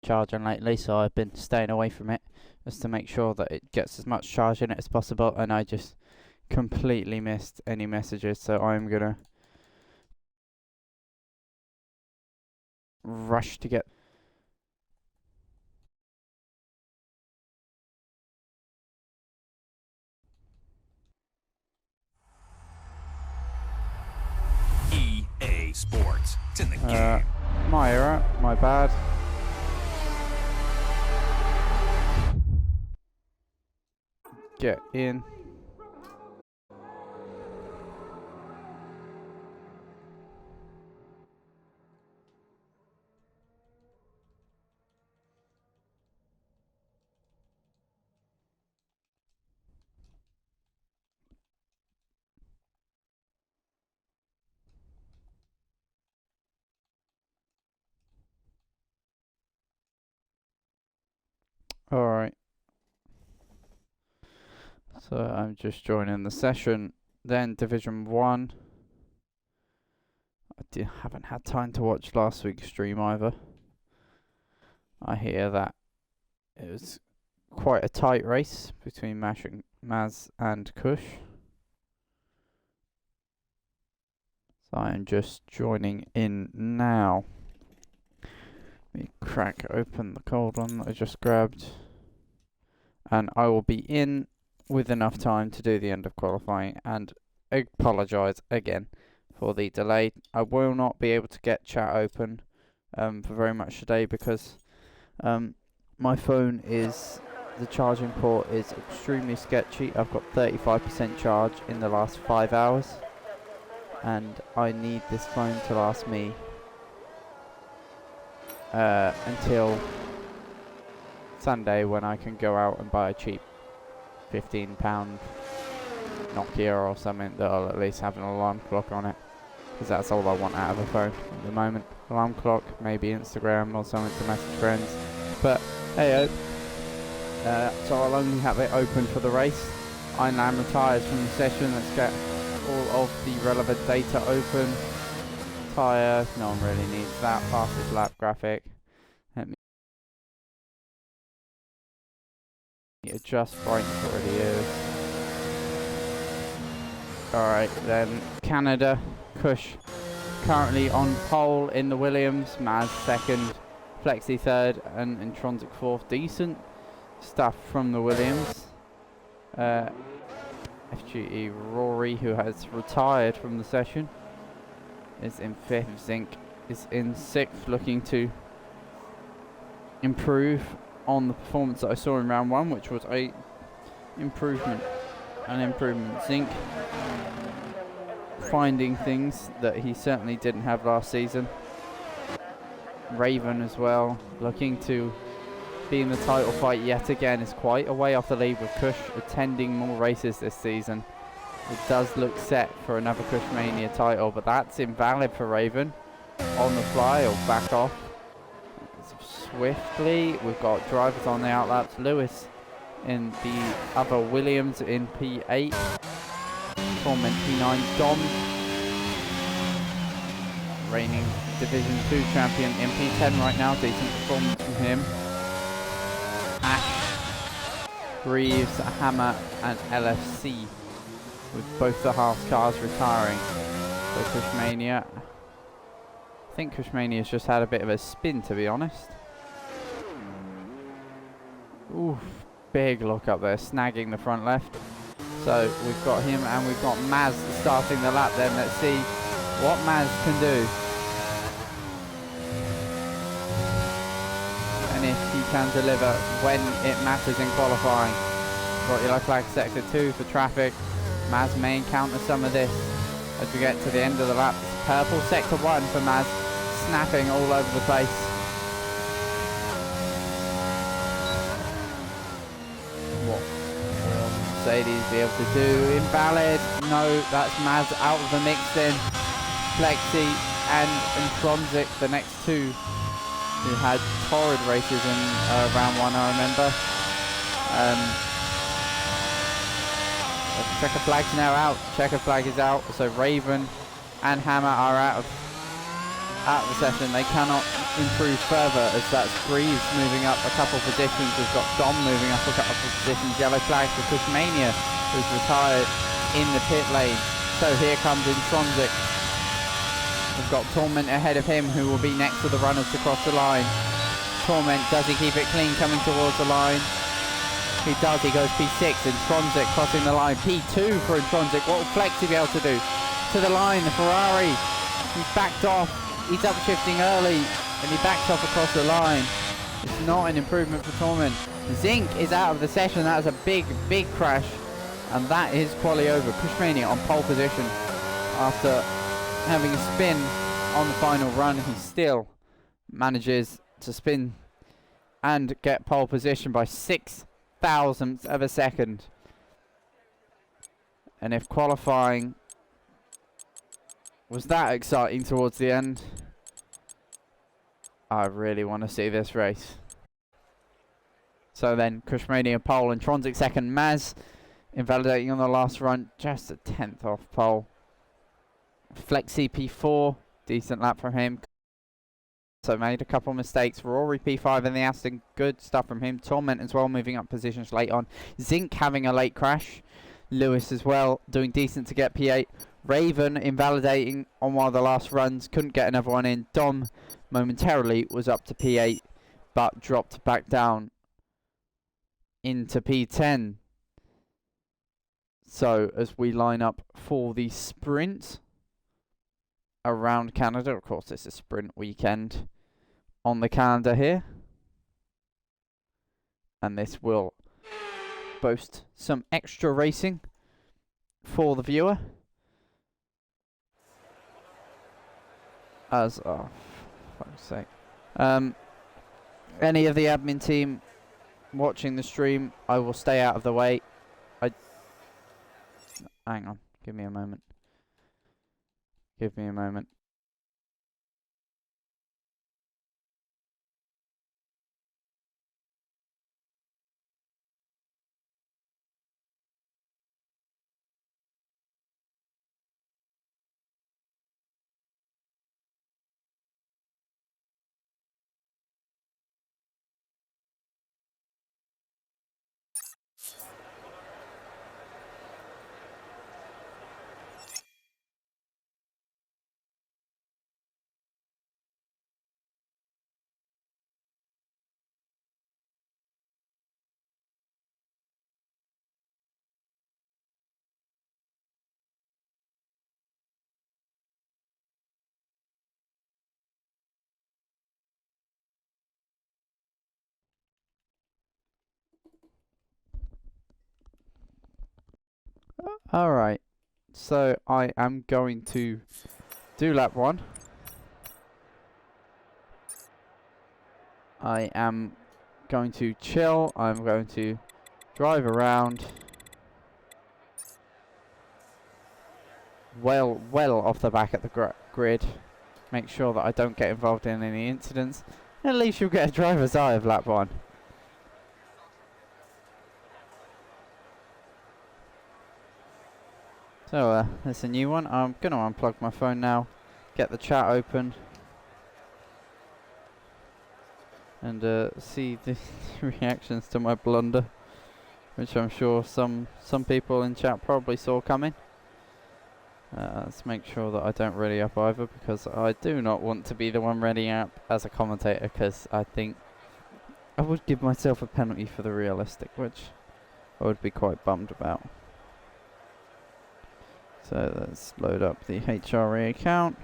charging lately, so I've been staying away from it just to make sure that it gets as much charge in it as possible, and I just completely missed any messages, so I'm gonna rush to get EA Sports. It's in the game. my error, my bad. Get in. Alright. So I'm just joining the session. Then Division 1. I haven't had time to watch last week's stream either. I hear that it was quite a tight race between Maz and Kush. So I am just joining in now. Let me crack open the cold one that I just grabbed. And I will be in with enough time to do the end of qualifying, and apologise again for the delay. I will not be able to get chat open for very much today because my phone is, the charging port is extremely sketchy. I've got 35% charge in the last 5 hours, and I need this phone to last me until Sunday, when I can go out and buy a cheap £15 Nokia or something that'll at least have an alarm clock on it, because that's all I want out of a phone at the moment. Alarm clock, maybe Instagram or something to message friends, but hey, so I'll only have it open for the race. I now retired from the session. Let's get all of the relevant data open. Tyre, no one really needs that. Fastest lap graphic. Let me adjust brightness already is. Alright, then Canada. Kush currently on pole in the Williams. Maz second. Flexi third and Intronsic fourth. Decent stuff from the Williams. FGE Rory, who has retired from the session, is in fifth. Zinc is in sixth, looking to improve on the performance that I saw in round one, which was an improvement. Zinc finding things that he certainly didn't have last season. Raven as well, looking to be in the title fight yet again, is quite a way off the lead, with Kush attending more races this season. It does look set for another Kush Mania title, but that's invalid for Raven. On the fly, or back off. Swiftly, we've got drivers on the outlaps. Lewis in the other Williams in P8. Torment P9. Dom, reigning Division 2 champion in P10 right now. Decent performance from him. Ash, Greaves, Hammer and LFC, with both the half cars retiring. So Kushmania, I think Kushmania's just had a bit of a spin, to be honest. Oof, big look up there, snagging the front left. So we've got him, and we've got Maz starting the lap then. Let's see what Maz can do. And if he can deliver when it matters in qualifying. Got yellow flag sector 2 for traffic. Maz may encounter some of this as we get to the end of the lap. It's purple sector 1 for Maz, snapping all over the place. What will Mercedes be able to do? Invalid. No, that's Maz out of the mix then. Flexi and Intronsic, the next two, who had torrid races in round one, I remember. Checker flag's now out. Checker flag is out. So Raven and Hammer are out of out of the session. They cannot improve further as that's Greaves moving up a couple positions. We've got Dom moving up a couple positions. Yellow flag for Kushmania, who's retired in the pit lane. So here comes Intronsic. We've got Torment ahead of him, who will be next to the runners to cross the line. Torment, does he keep it clean coming towards the line? He does, he goes P6. Intronsic crossing the line. P2 for Intronsic. What will Flex be able to do? To the line, the Ferrari. He's backed off. He's upshifting early, and he backs off across the line. It's not an improvement for Torment. Zinc is out of the session. That is a big, big crash. And that is quali over. Pushmania on pole position. After having a spin on the final run, he still manages to spin and get pole position by 0.006 of a second. And if qualifying was that exciting towards the end, I really want to see this race. So then, Kushmania pole and Tronsic second. Maz invalidating on the last run, just a 10th off pole. Flexi P4, decent lap from him. So made a couple mistakes. Rory P5 in the Aston, good stuff from him. Torment as well, moving up positions late on. Zinc having a late crash. Lewis as well, doing decent to get P8. Raven invalidating on one of the last runs, couldn't get another one in. Dom momentarily was up to P8, but dropped back down into P10. So as we line up for the sprint around Canada, of course it's a sprint weekend on the calendar here, and this will boast some extra racing for the viewer. As oh, fuck's sake. Any of the admin team watching the stream, I will stay out of the way. Hang on, give me a moment. Give me a moment. Alright, so I am going to do lap 1. I am going to chill, I'm going to drive around well off the back at the grid, make sure that I don't get involved in any incidents. At least you'll get a driver's eye of lap 1. So there's a new one. I'm going to unplug my phone now, get the chat open, and see the reactions to my blunder, which I'm sure some people in chat probably saw coming. Let's make sure that I don't ready up either, because I do not want to be the one ready up as a commentator, because I think I would give myself a penalty for the realistic, which I would be quite bummed about. So let's load up the HRA account.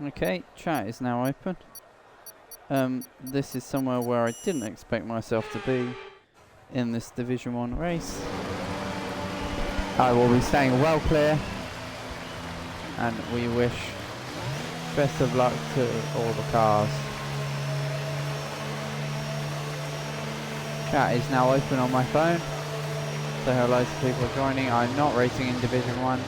Okay, chat is now open. This is somewhere where I didn't expect myself to be in this Division 1 race. I will be staying well clear and we wish best of luck to all the cars. Chat is now open on my phone, so hello to people joining. I'm not racing in Division 1.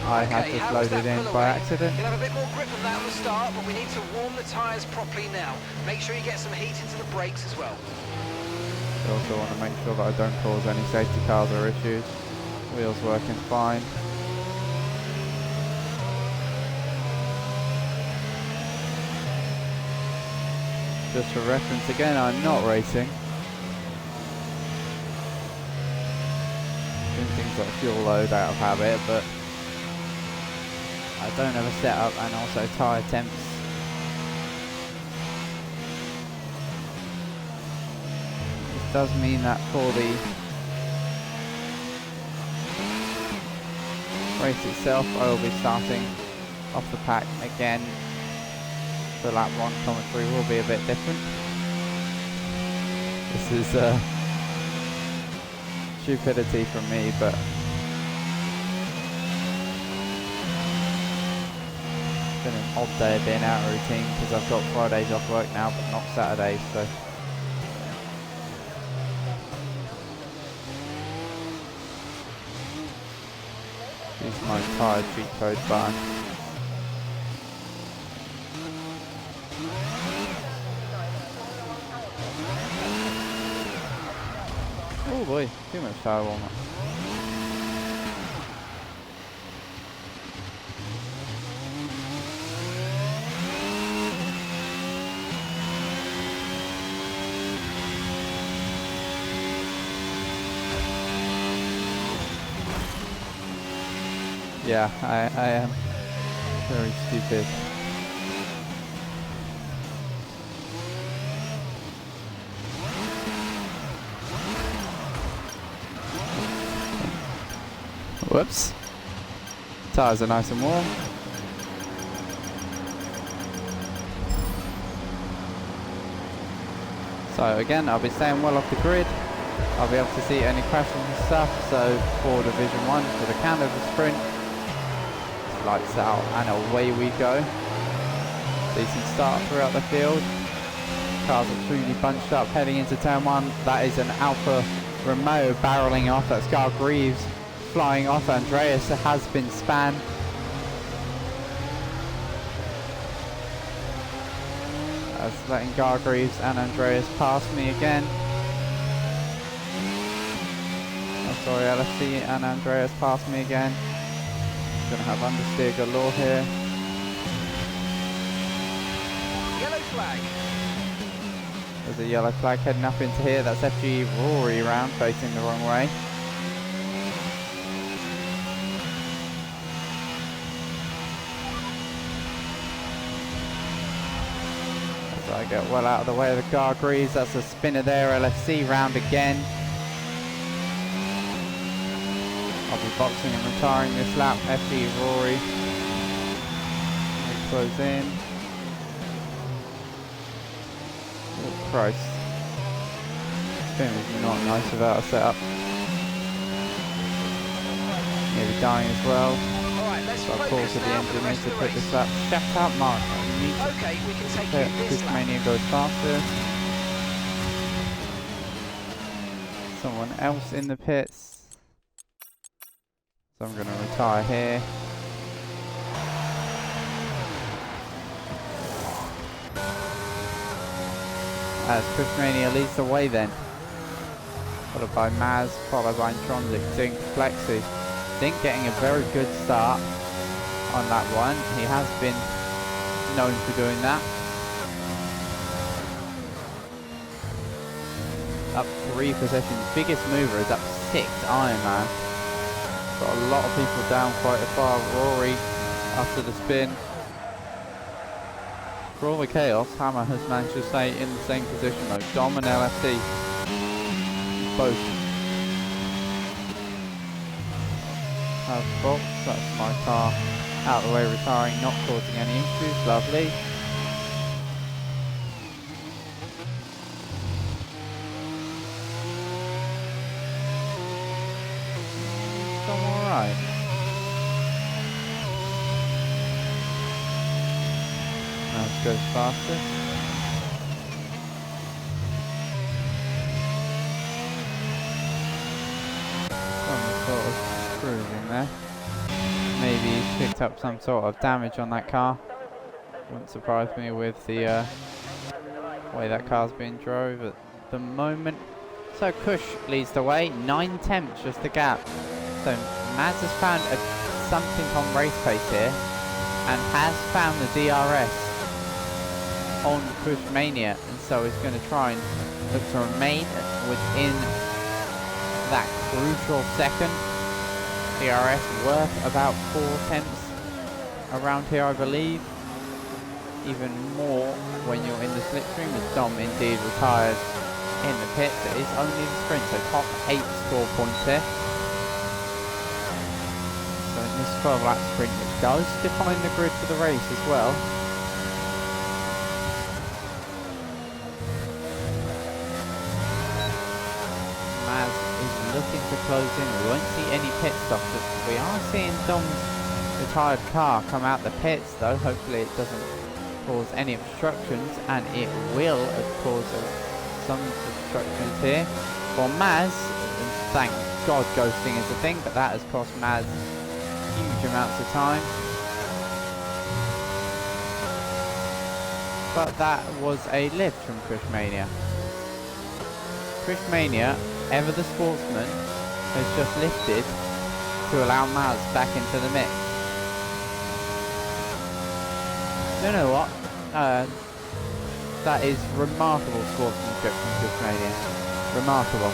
I had just loaded in by accident. You'll have a bit more grip on that at the start, but we need to warm the tyres properly now. Make sure you get some heat into the brakes as well. I also want to make sure that I don't cause any safety cars or issues. Wheels working fine. Just for reference again, I'm not racing. Doing things like fuel load out of habit, but I don't have a setup and also tyre temps. This does mean that for the race itself, I will be starting off the pack again. The lap 1 commentary will be a bit different. This is stupidity from me, but it's been an odd day of being out of routine because I've got Fridays off work now but not Saturdays, so use my tyre cheat code button. Oh boy, too much tyre warm-up. Yeah, I am very stupid. Whoops. Tyres are nice and warm. So again, I'll be staying well off the grid. I'll be able to see any crashes and stuff. So for Division 1, for the Canada Sprint, lights out and away we go. Decent start throughout the field. Cars are truly bunched up heading into turn 1. That is an Alfa Romeo barreling off. That's Gar Greaves flying off. Andreas has been spanned. That's letting Gar Greaves and Andreas pass me again. Oh, sorry, LFC and Andreas pass me again. Gonna have understeer galore here. Yellow flag. There's a yellow flag heading up into here. That's FG Rory round, facing the wrong way. As I get well out of the way of the Gar Greaves, that's a spinner there. LFC round again. I'll be boxing and retiring this lap. FG Rory. We close in. Oh Christ. Spin is not nice without a setup. Nearly dying as well. Alright, let's So of focus course at the now end for of the the rest to of the put race. this lap. Shut up, Mark. You need to Okay, we can take you this lap. Mania goes faster. Someone else in the pits. So I'm going to retire here. As Mania leads the way then. Followed by Maz, followed by Intronsic, Zink, Flexi. Zink getting a very good start on that one. He has been known for doing that. Up 3 positions. Biggest mover is up 6 Ironman. Got a lot of people down quite far. Rory after the spin. For all the chaos, Hammer has managed to stay in the same position though. Dom and LFC both have box. That's my car out of the way, retiring, not causing any issues. Lovely. Alright. goes fastest. Someone sort of cruising there. Maybe he's picked up some sort of damage on that car. Wouldn't surprise me with the way that car's being drove at the moment. So Kush leads the way, 9/10 just the gap. So Maz has found something on race pace here and has found the DRS on Kush Mania, and so he's going to try and look to remain within that crucial second. DRS worth about 4/10 around here, I believe. Even more when you're in the slipstream, as Dom indeed retired in the pits. It is only the sprint, so top 8 score points here. So in this 12-lap sprint, which does define the grid for the race as well. Maz is looking to close in. We won't see any pit stops. We are seeing Dom's retired car come out the pits though. Hopefully it doesn't cause any obstructions, and it will cause some obstructions here for Maz. Thank God ghosting is a thing, but that has cost Maz huge amounts of time. But that was a lift from Cushmania. Cushmania, ever the sportsman, has just lifted to allow Maz back into the mix. You know what? That is remarkable sportsmanship from Cushmania. Remarkable.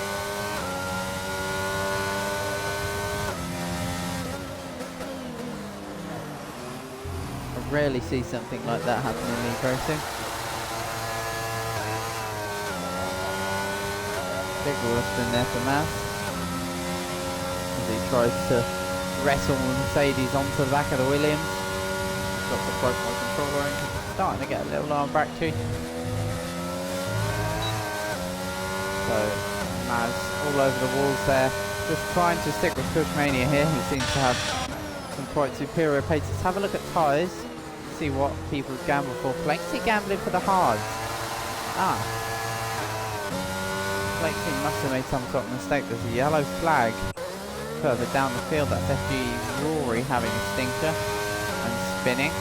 I rarely see something like that happen in league racing. Big lift in there for Maz as he tries to wrestle the Mercedes onto the back of the Williams. Got the profile controller in, starting to get a little arm back to. So Maz all over the walls there, just trying to stick with Cushmania here, who seems to have some quite superior pace. Let's have a look at tyres, see what people gamble for. Flakesy gambling for the hards. Flakesy must have made some sort of mistake. There's a yellow flag further down the field. That's FG Rory having a stinker and spinning.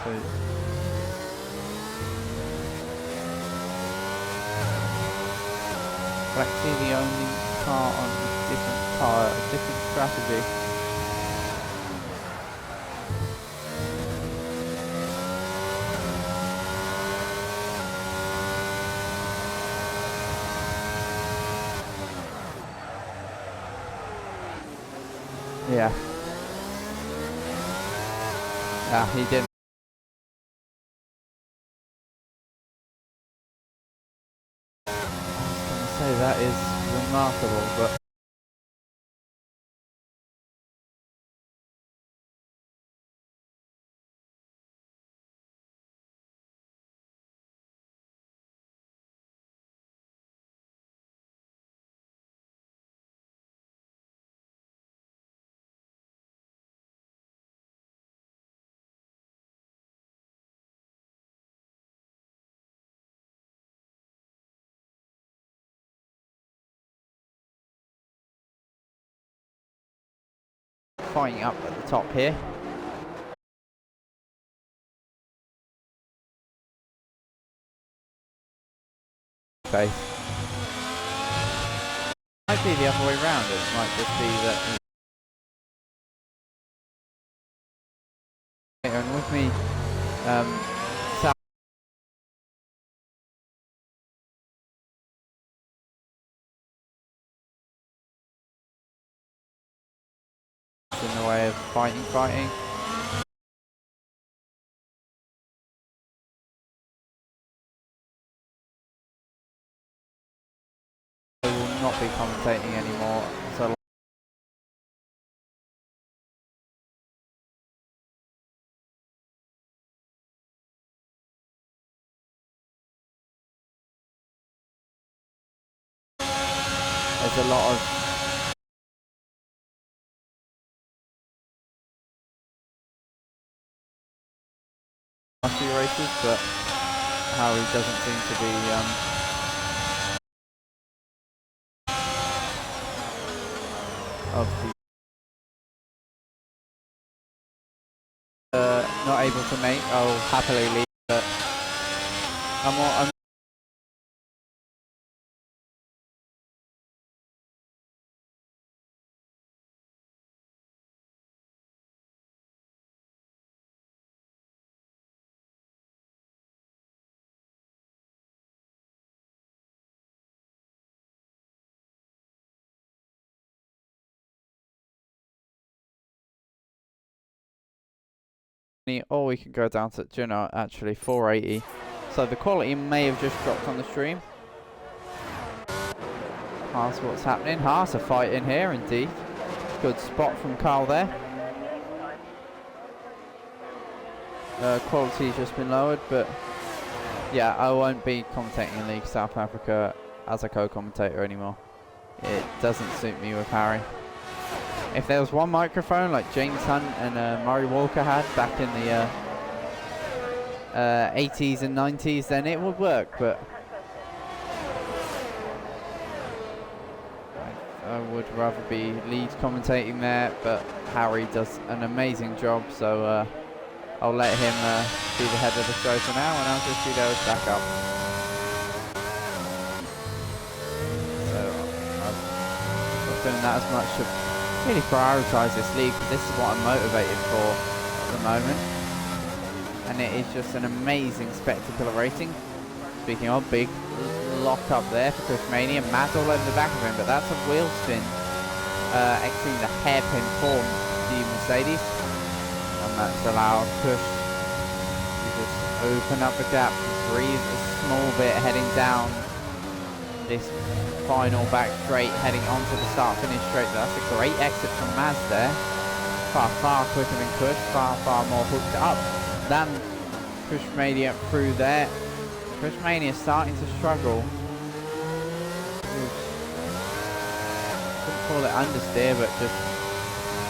So Flexi the only car on a different tyre, a different strategy. Yeah. He didn't. I was going to say that is remarkable, but fighting up at the top here. Face. Might be the other way round. It might just be that. And with me, South in the way of fighting. I will not be commentating anymore. So there's a lot of last few races, but Harry doesn't seem to be of the not able to make. I'll happily leave, but I'm or we can go down to, do you know, actually 480. So the quality may have just dropped on the stream. Haas, what's happening? Haas are fighting here indeed. Good spot from Carl there. Quality's just been lowered, but yeah, I won't be commentating in League South Africa as a co-commentator anymore. It doesn't suit me with Harry. If there was one microphone like James Hunt and Murray Walker had back in the 80s and 90s, then it would work, but I would rather be lead commentating there, but Harry does an amazing job, so I'll let him be the head of the show for now, and I'll just be there as backup. So I'm not doing that as much to really prioritise this league, because this is what I'm motivated for at the moment. And it is just an amazing spectacular racing. Speaking of, big lock up there for Kush Mania. Maz all over the back of him, but that's a wheel spin. Exiting the hairpin form, the Mercedes. And that's allowed Kush to just open up the gap, breathe a small bit heading down this final back straight, heading onto the start finish straight. That's a great exit from Maz there. Far quicker than Kush, far more hooked up than Kush Mania through there. Kush Mania starting to struggle. Couldn't call it understeer, but just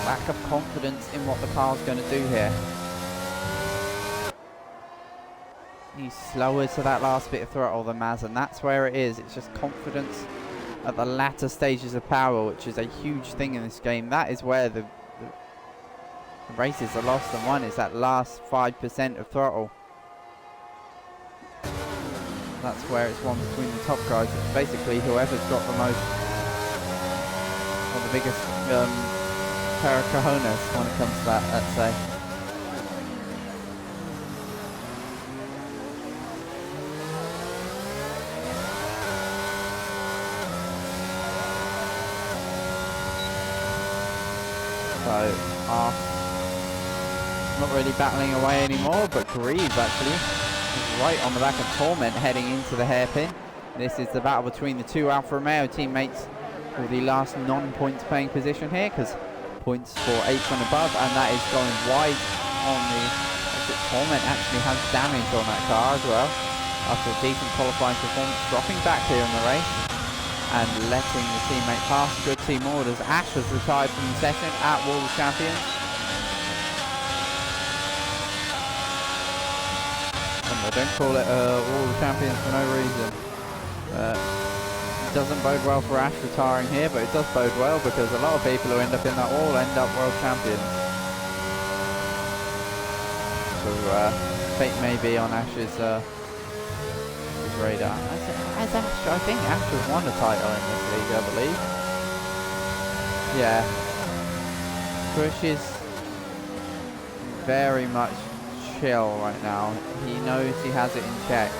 lack of confidence in what the car's going to do here. He's slower to that last bit of throttle than Maz, and that's where it is. It's just confidence at the latter stages of power, which is a huge thing in this game. That is where the races are lost and won, is that last 5% of throttle. That's where it's won between the top guys. It's basically whoever's got the most, or the biggest pair of cojones when it comes to that, let's say. So, not really battling away anymore, but Greaves actually is right on the back of Torment heading into the hairpin. This is the battle between the two Alfa Romeo teammates for the last non-points paying position here, because points for 8 and above, and that is going wide on the... Torment actually has damage on that car as well, after a decent qualifying performance, dropping back here in the race and letting the teammate pass. Good team orders. Ash was retired from the session at World Champions. I don't call it World Champions for no reason. It doesn't bode well for Ash retiring here, but it does bode well because a lot of people who end up in that wall end up World Champions. So fate may be on Ash's radar. As Ash, I think Ash has won a title in this league, I believe. Yeah. Kush is very much chill right now. He knows he has it in check.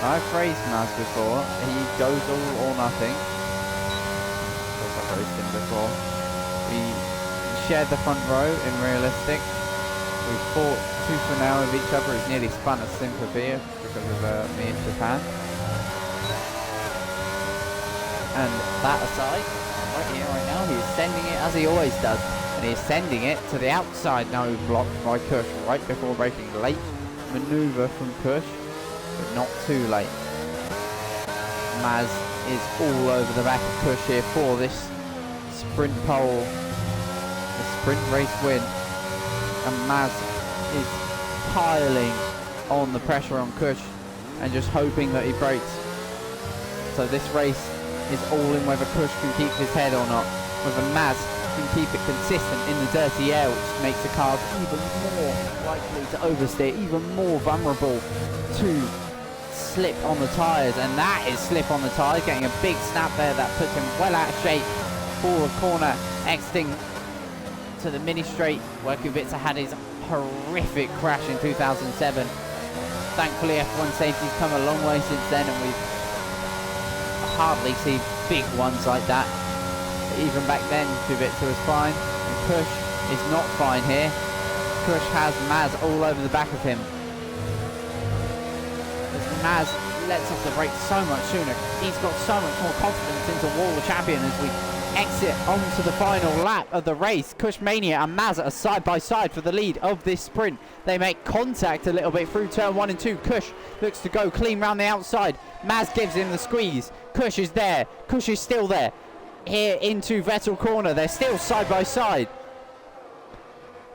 I've raced Maz before. He goes all or nothing. Of course I've raced him before. We shared the front row in realistic. We fought tooth and nail with each other. He's nearly spun at Sympathy because of me in Japan. And that aside, right here, right now, he's sending it as he always does. And he's sending it to the outside now, blocked by Kush right before braking. Late manoeuvre from Kush, but not too late. Maz is all over the back of Kush here for this sprint pole, the sprint race win. And Maz is piling on the pressure on Kush and just hoping that he breaks. So this race is all in whether Kush can keep his head or not, whether Maz can keep it consistent in the dirty air, which makes the cars even more likely to oversteer, even more vulnerable to slip on the tyres. And that is slip on the tyres, getting a big snap there that puts him well out of shape for the corner, exiting to the mini straight where Kubica had his horrific crash in 2007. Thankfully F1 safety's come a long way since then, and we've hardly seen big ones like that. But even back then Kubica was fine, and Kush is not fine here. Kush has Maz all over the back of him. As Maz lets off the brakes so much sooner, he's got so much more confidence into World Champion as we exit onto the final lap of the race. Kush Mania and Maz are side by side for the lead of this sprint. They make contact a little bit through turn 1 and 2. Kush looks to go clean round the outside. Maz gives him the squeeze. Kush is there. Kush is still there. Here into Vettel corner. They're still side by side.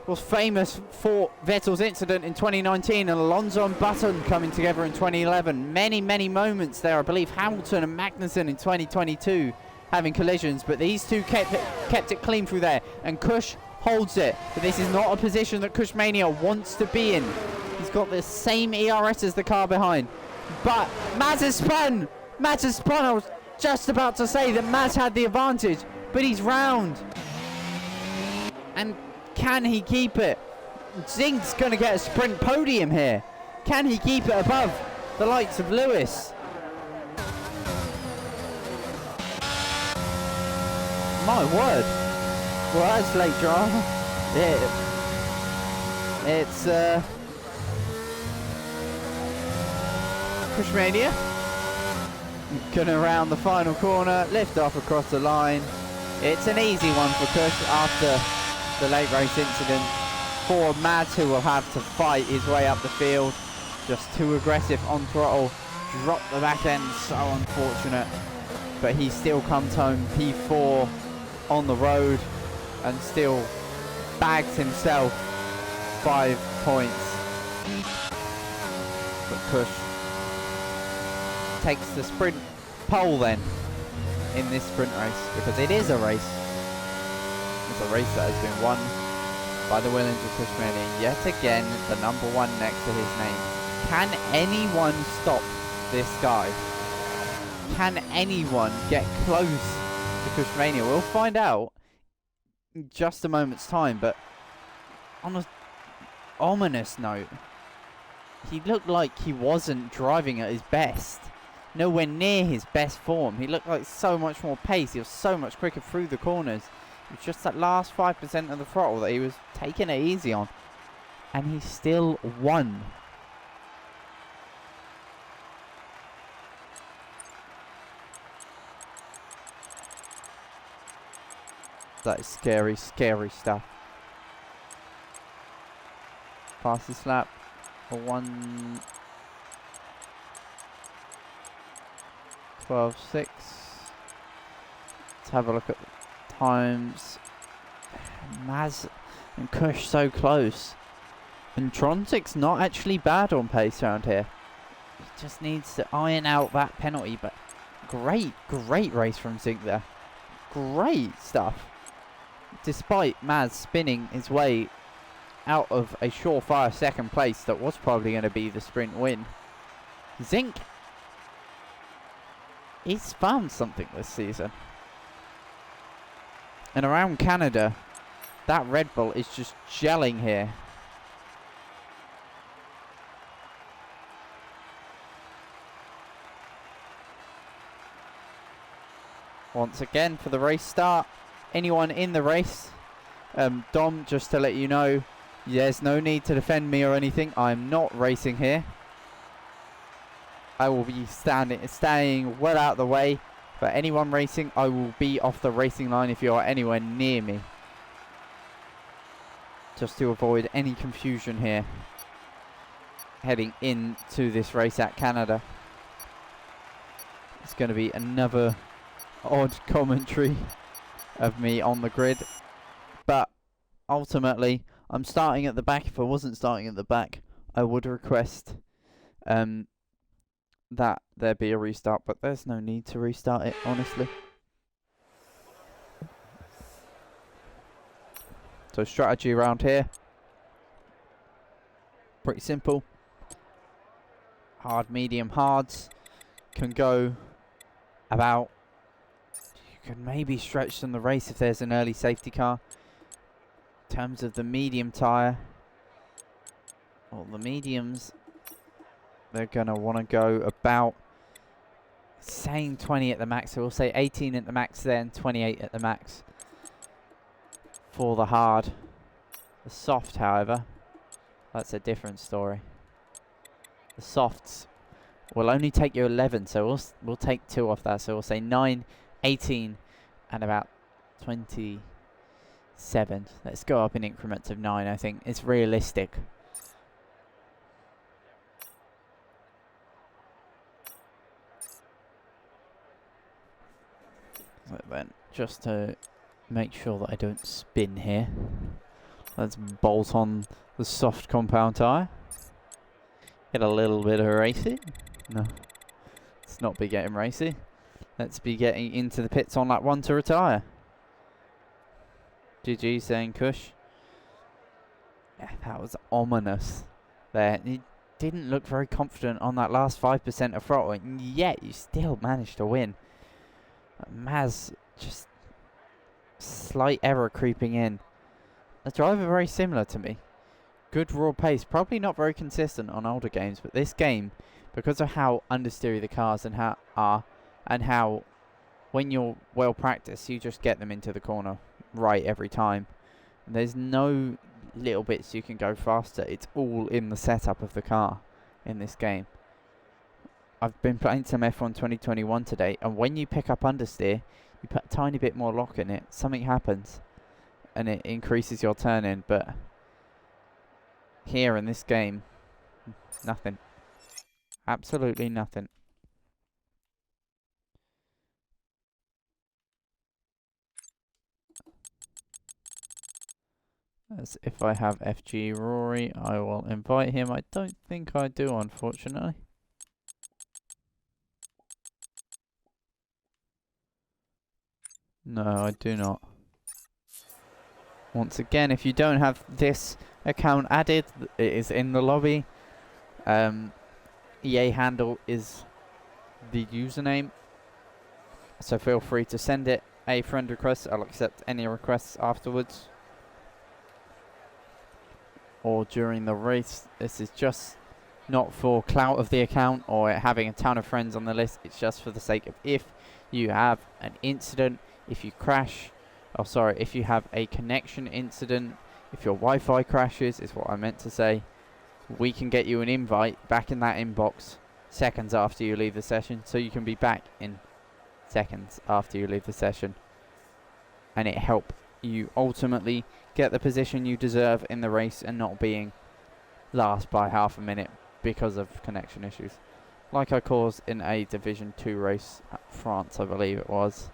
Was famous for Vettel's incident in 2019 and Alonso and Button coming together in 2011. Many moments there. I believe Hamilton and Magnussen in 2022 having collisions, but these two kept it clean through there, and Kush holds it. But this is not a position that Kush Mania wants to be in. He's got the same ERS as the car behind, but Maz has spun. Maz has spun. I was just about to say that Maz had the advantage, but he's round. And can he keep it? Zink's going to get a sprint podium here. Can he keep it above the likes of Lewis? My word. Well, that's late drama. It's Kush Mania gonna round the final corner, lift off across the line. It's an easy one for Kush after the late race incident. For Maz, who will have to fight his way up the field. Just too aggressive on throttle. Dropped the back end, so unfortunate. But he still comes home P4 on the road and still bags himself 5 points. But Kush takes the sprint pole then in this sprint race, because it is a race. It's a race that has been won by the Williams of Kush Mania. Yet again, the number 1 next to his name. Can anyone stop this guy? Can anyone get close to Kush Mania? We'll find out in just a moment's time, but on an ominous note, he looked like he wasn't driving at his best. Nowhere near his best form. He looked like so much more pace. He was so much quicker through the corners. It was just that last 5% of the throttle that he was taking it easy on. And he still won. That is scary, scary stuff. Fastest lap for 1:12.6. Let's have a look at the times. Maz and Kush so close. And Trontic's not actually bad on pace around here. He just needs to iron out that penalty. But great race from Zink there. Great stuff. Despite Maz spinning his way out of a surefire second place that was probably going to be the sprint win, Zink, he's found something this season. And around Canada, that Red Bull is just gelling here. Once again for the race start. Anyone in the race, Dom, just to let you know, there's no need to defend me or anything. I'm not racing here. I will be staying well out of the way. But anyone racing, I will be off the racing line if you are anywhere near me. Just to avoid any confusion here. Heading into this race at Canada. It's going to be another odd commentary of me on the grid, but ultimately I'm starting at the back. If I wasn't starting at the back, I would request that there be a restart, but there's no need to restart it, honestly. So strategy around here, pretty simple. Hard, medium, hards can go about, you can maybe stretch them the race if there's an early safety car. In terms of the medium tyre, well, the mediums, they're going to want to go about, saying 20 at the max, so we'll say 18 at the max then, 28 at the max for the hard. The soft, however, that's a different story. The softs will only take you 11, so we'll take 2 off that, so we'll say 9, 18, and about 27. Let's go up in increments of 9, I think. It's realistic. So then, just to make sure that I don't spin here, let's bolt on the soft compound tyre. Get a little bit of racy. No, let's not be getting racy. Let's be getting into the pits on lap 1 to retire. GG saying Kush. Yeah, that was ominous there. He didn't look very confident on that last 5% of throttle, and yet you still managed to win. Maz, just slight error creeping in. The driver very similar to me. Good raw pace, probably not very consistent on older games, but this game, because of how understeery the cars and how when you're well practiced, you just get them into the corner right every time. And there's no little bits you can go faster. It's all in the setup of the car in this game. I've been playing some F1 2021 today, and when you pick up understeer, you put a tiny bit more lock in it, something happens, and it increases your turn-in, but here in this game, nothing. Absolutely nothing. As if I have FG Rory, I will invite him. I don't think I do, unfortunately. No, I do not. Once again, if you don't have this account added, it is in the lobby. EA handle is the username, so feel free to send it a friend request. I'll accept any requests afterwards or during the race. This is just not for clout of the account or having a ton of friends on the list. It's just for the sake of if you have an incident, if you crash, oh sorry, if you have a connection incident, if your Wi-Fi crashes, is what I meant to say, we can get you an invite back in that inbox seconds after you leave the session, so you can be back in seconds after you leave the session, and it help you ultimately get the position you deserve in the race and not being last by half a minute because of connection issues, like I caused in a Division 2 race at France, I believe it was,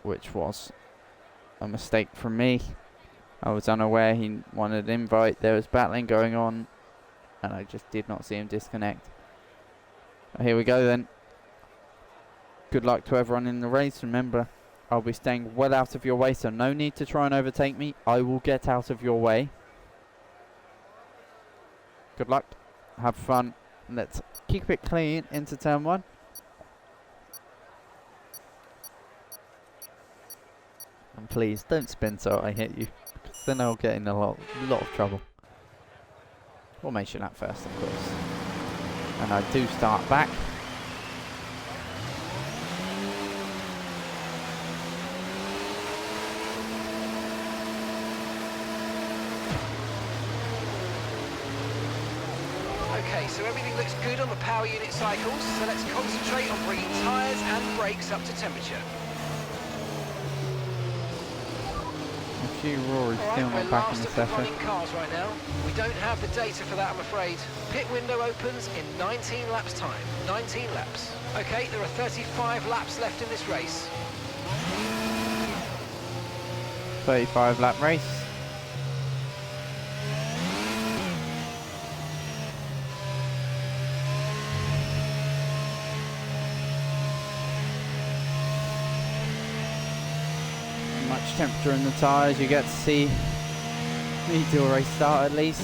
which was a mistake from me. I was unaware he wanted an invite. There was battling going on, and I just did not see him disconnect. Here we go then. Good luck to everyone in the race. Remember, I'll be staying well out of your way, so no need to try and overtake me. I will get out of your way. Good luck. Have fun. Let's keep it clean into turn 1. And please don't spin so I hit you, because then I'll get in a lot of trouble. Formation lap first, of course. And I do start back. Okay, so everything looks good on the power unit cycles, so let's concentrate on bringing tyres and brakes up to temperature. Rory's still not back in the session. Running cars right now. We don't have the data for that, I'm afraid. Pit window opens in 19 laps time. 19 laps. Okay, there are 35 laps left in this race. 35 lap race. temperature in the tyres. You get to see me do a race start at least.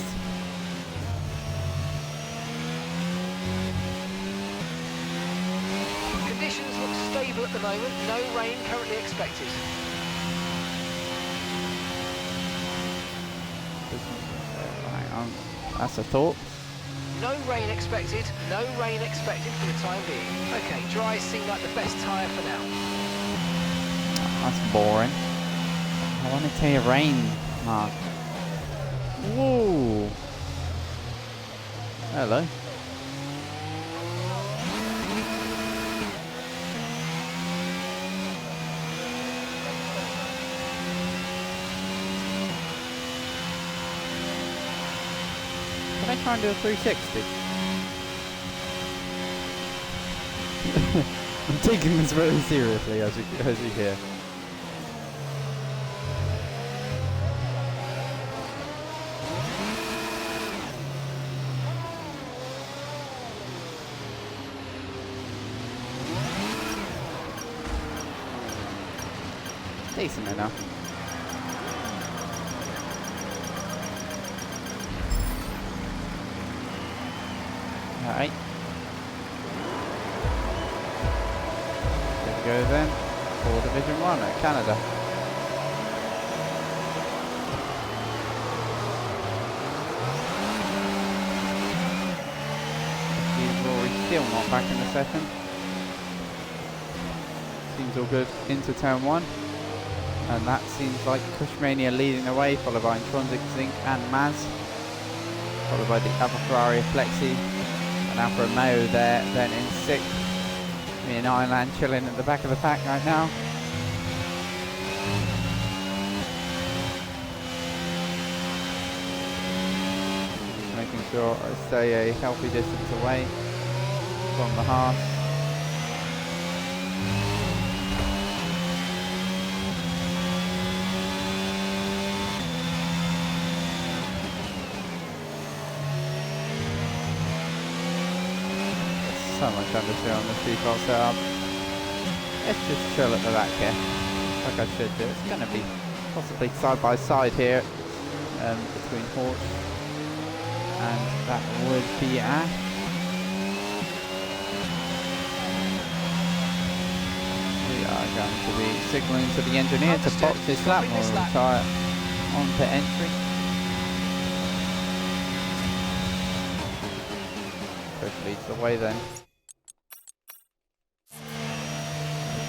Conditions look stable at the moment. No rain currently expected. Hang on. That's a thought. No rain expected. No rain expected for the time being. Okay, dry seem like the best tyre for now. That's boring. I want to tell you rain, Mark. Whoa. Hello. Can I try and do a 360? I'm taking this very seriously, as you hear. Decent enough. Alright. There we go then. For Division 1 at Canada. Rory still not back in the session. Seems all good into turn 1. And that seems like Cushmania leading the way, followed by Intronsic, Zinc and Maz. Followed by the Alfa Ferrari, Flexi and Alfa Romeo there, then in 6th. Me and Ireland chilling at the back of the pack right now. Just making sure I stay a healthy distance away from the Haas. So much understeer on the default setup. Let's just chill at the back here, like I should do. It's going to be possibly side by side here between Hort and that would be Ash. We are going to be signalling to the engineer to box this lap or retire onto entry. Push leads the way then.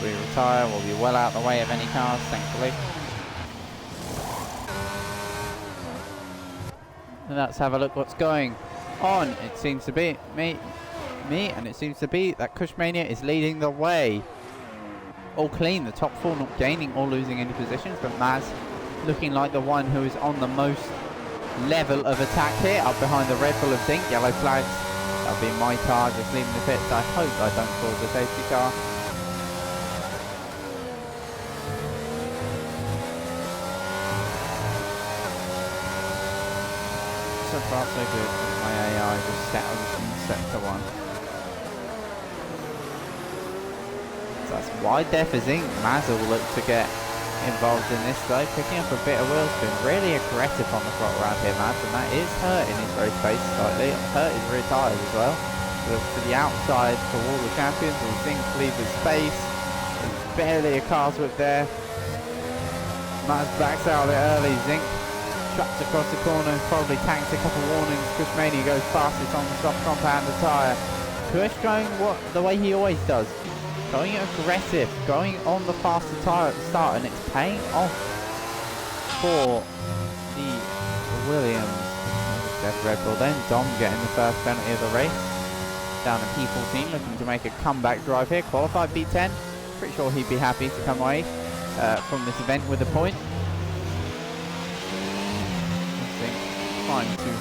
We retire, we'll be well out the way of any cars, thankfully. And let's have a look what's going on. It seems to be me, and it seems to be that Cushmania is leading the way. All clean, the top 4 not gaining or losing any positions, but Maz looking like the one who is on the most level of attack here, up behind the Red Bull of Zinc, yellow flags. That'll be my car just leaving the pits. I hope I don't cause a safety car. So far so good. My AI just settled in sector 1. So that's wide there for Zinc. Maz will look to get involved in this though, picking up a bit of wheel spin. Really aggressive on the throttle around here, Maz, and that is hurting his road space slightly. Hurt his rear tyres as well. Look to the outside for all the champions, and Zinc leave his space. There's barely a car's width there. Maz backs out a bit early. Zinc trucks across the corner, probably tanks a couple warnings. Cushmania goes fastest on the soft compound tyre. Kush going the way he always does. Going aggressive, going on the faster tyre at the start, and it's paying off for the Williams. Red Bull then. Dom getting the first penalty of the race. Down in P14, looking to make a comeback drive here. Qualified B10. Pretty sure he'd be happy to come away from this event with a point. Trying to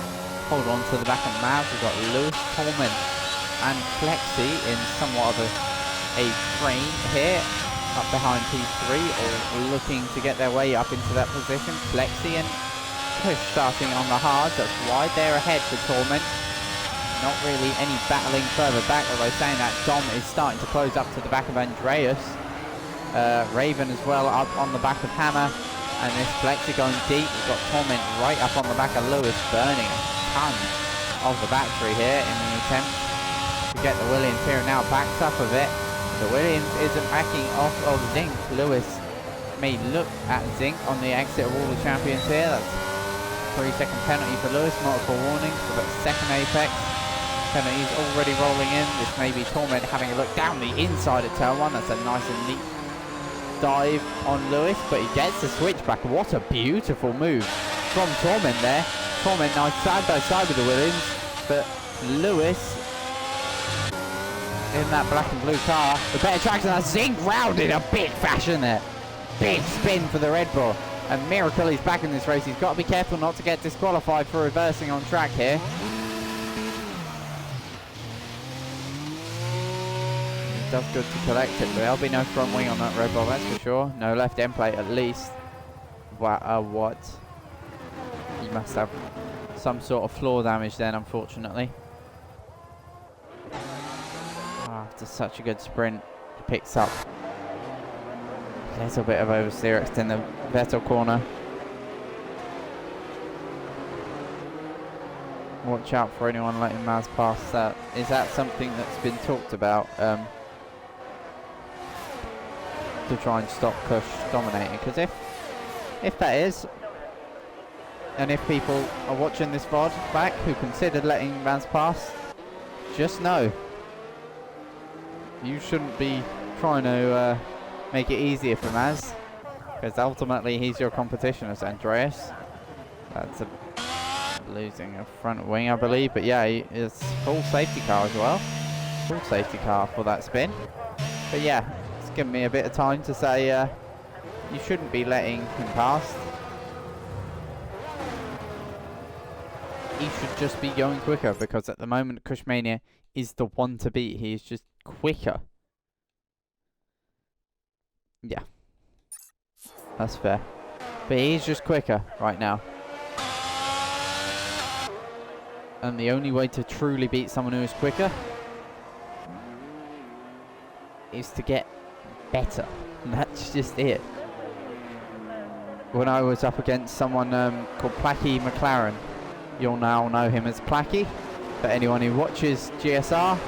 hold on to the back of Maz. We've got Lewis, Coleman and Flexi in somewhat of a frame here, up behind P3, or looking to get their way up into that position. Flexi and Kush starting on the hards. That's wide there ahead for Torment. Not really any battling further back, although saying that Dom is starting to close up to the back of Andreas. Raven as well up on the back of Hammer. And this flexi going deep. We've got Torment right up on the back of Lewis, burning a ton of the battery here in the attempt to get the Williams here. And now backs up a bit. The Williams isn't backing off of Zinc. Lewis may look at Zinc on the exit of all the champions here. That's 3-second penalty for Lewis. Multiple warnings for that second apex. Penalties already rolling in. This may be Torment having a look down the inside at turn 1. That's a nice and neat dive on Lewis, but he gets the switchback. What a beautiful move from Torment there. Torment nice side by side with the Williams, but Lewis in that black and blue car, the better traction. That Zinc round in a big fashion there. Big spin for the Red Bull. And Miracle is back in this race. He's got to be careful not to get disqualified for reversing on track here. It does good to collect it, but there'll be no front wing on that Red Bull, that's for sure. No left end plate at least. What? He must have some sort of floor damage then, unfortunately. After such a good sprint, he picks up a little bit of oversteer in the Vettel corner. Watch out for anyone letting Maz pass that. Is that something that's been talked about to try and stop Kush dominating? Because if that is, and if people are watching this VOD back who considered letting Maz pass, just know you shouldn't be trying to make it easier for Maz, because ultimately he's your competition as Andreas. That's losing a front wing, I believe, but yeah, it's full safety car as well. Full safety car for that spin. But yeah, it's given me a bit of time to say you shouldn't be letting him pass. He should just be going quicker, because at the moment Kushmania is the one to beat. He is just quicker. Yeah, that's fair. But he's just quicker right now. And the only way to truly beat someone who is quicker is to get better. And that's just it. When I was up against someone called Placky McLaren, you'll now know him as Placky. For anyone who watches GSR,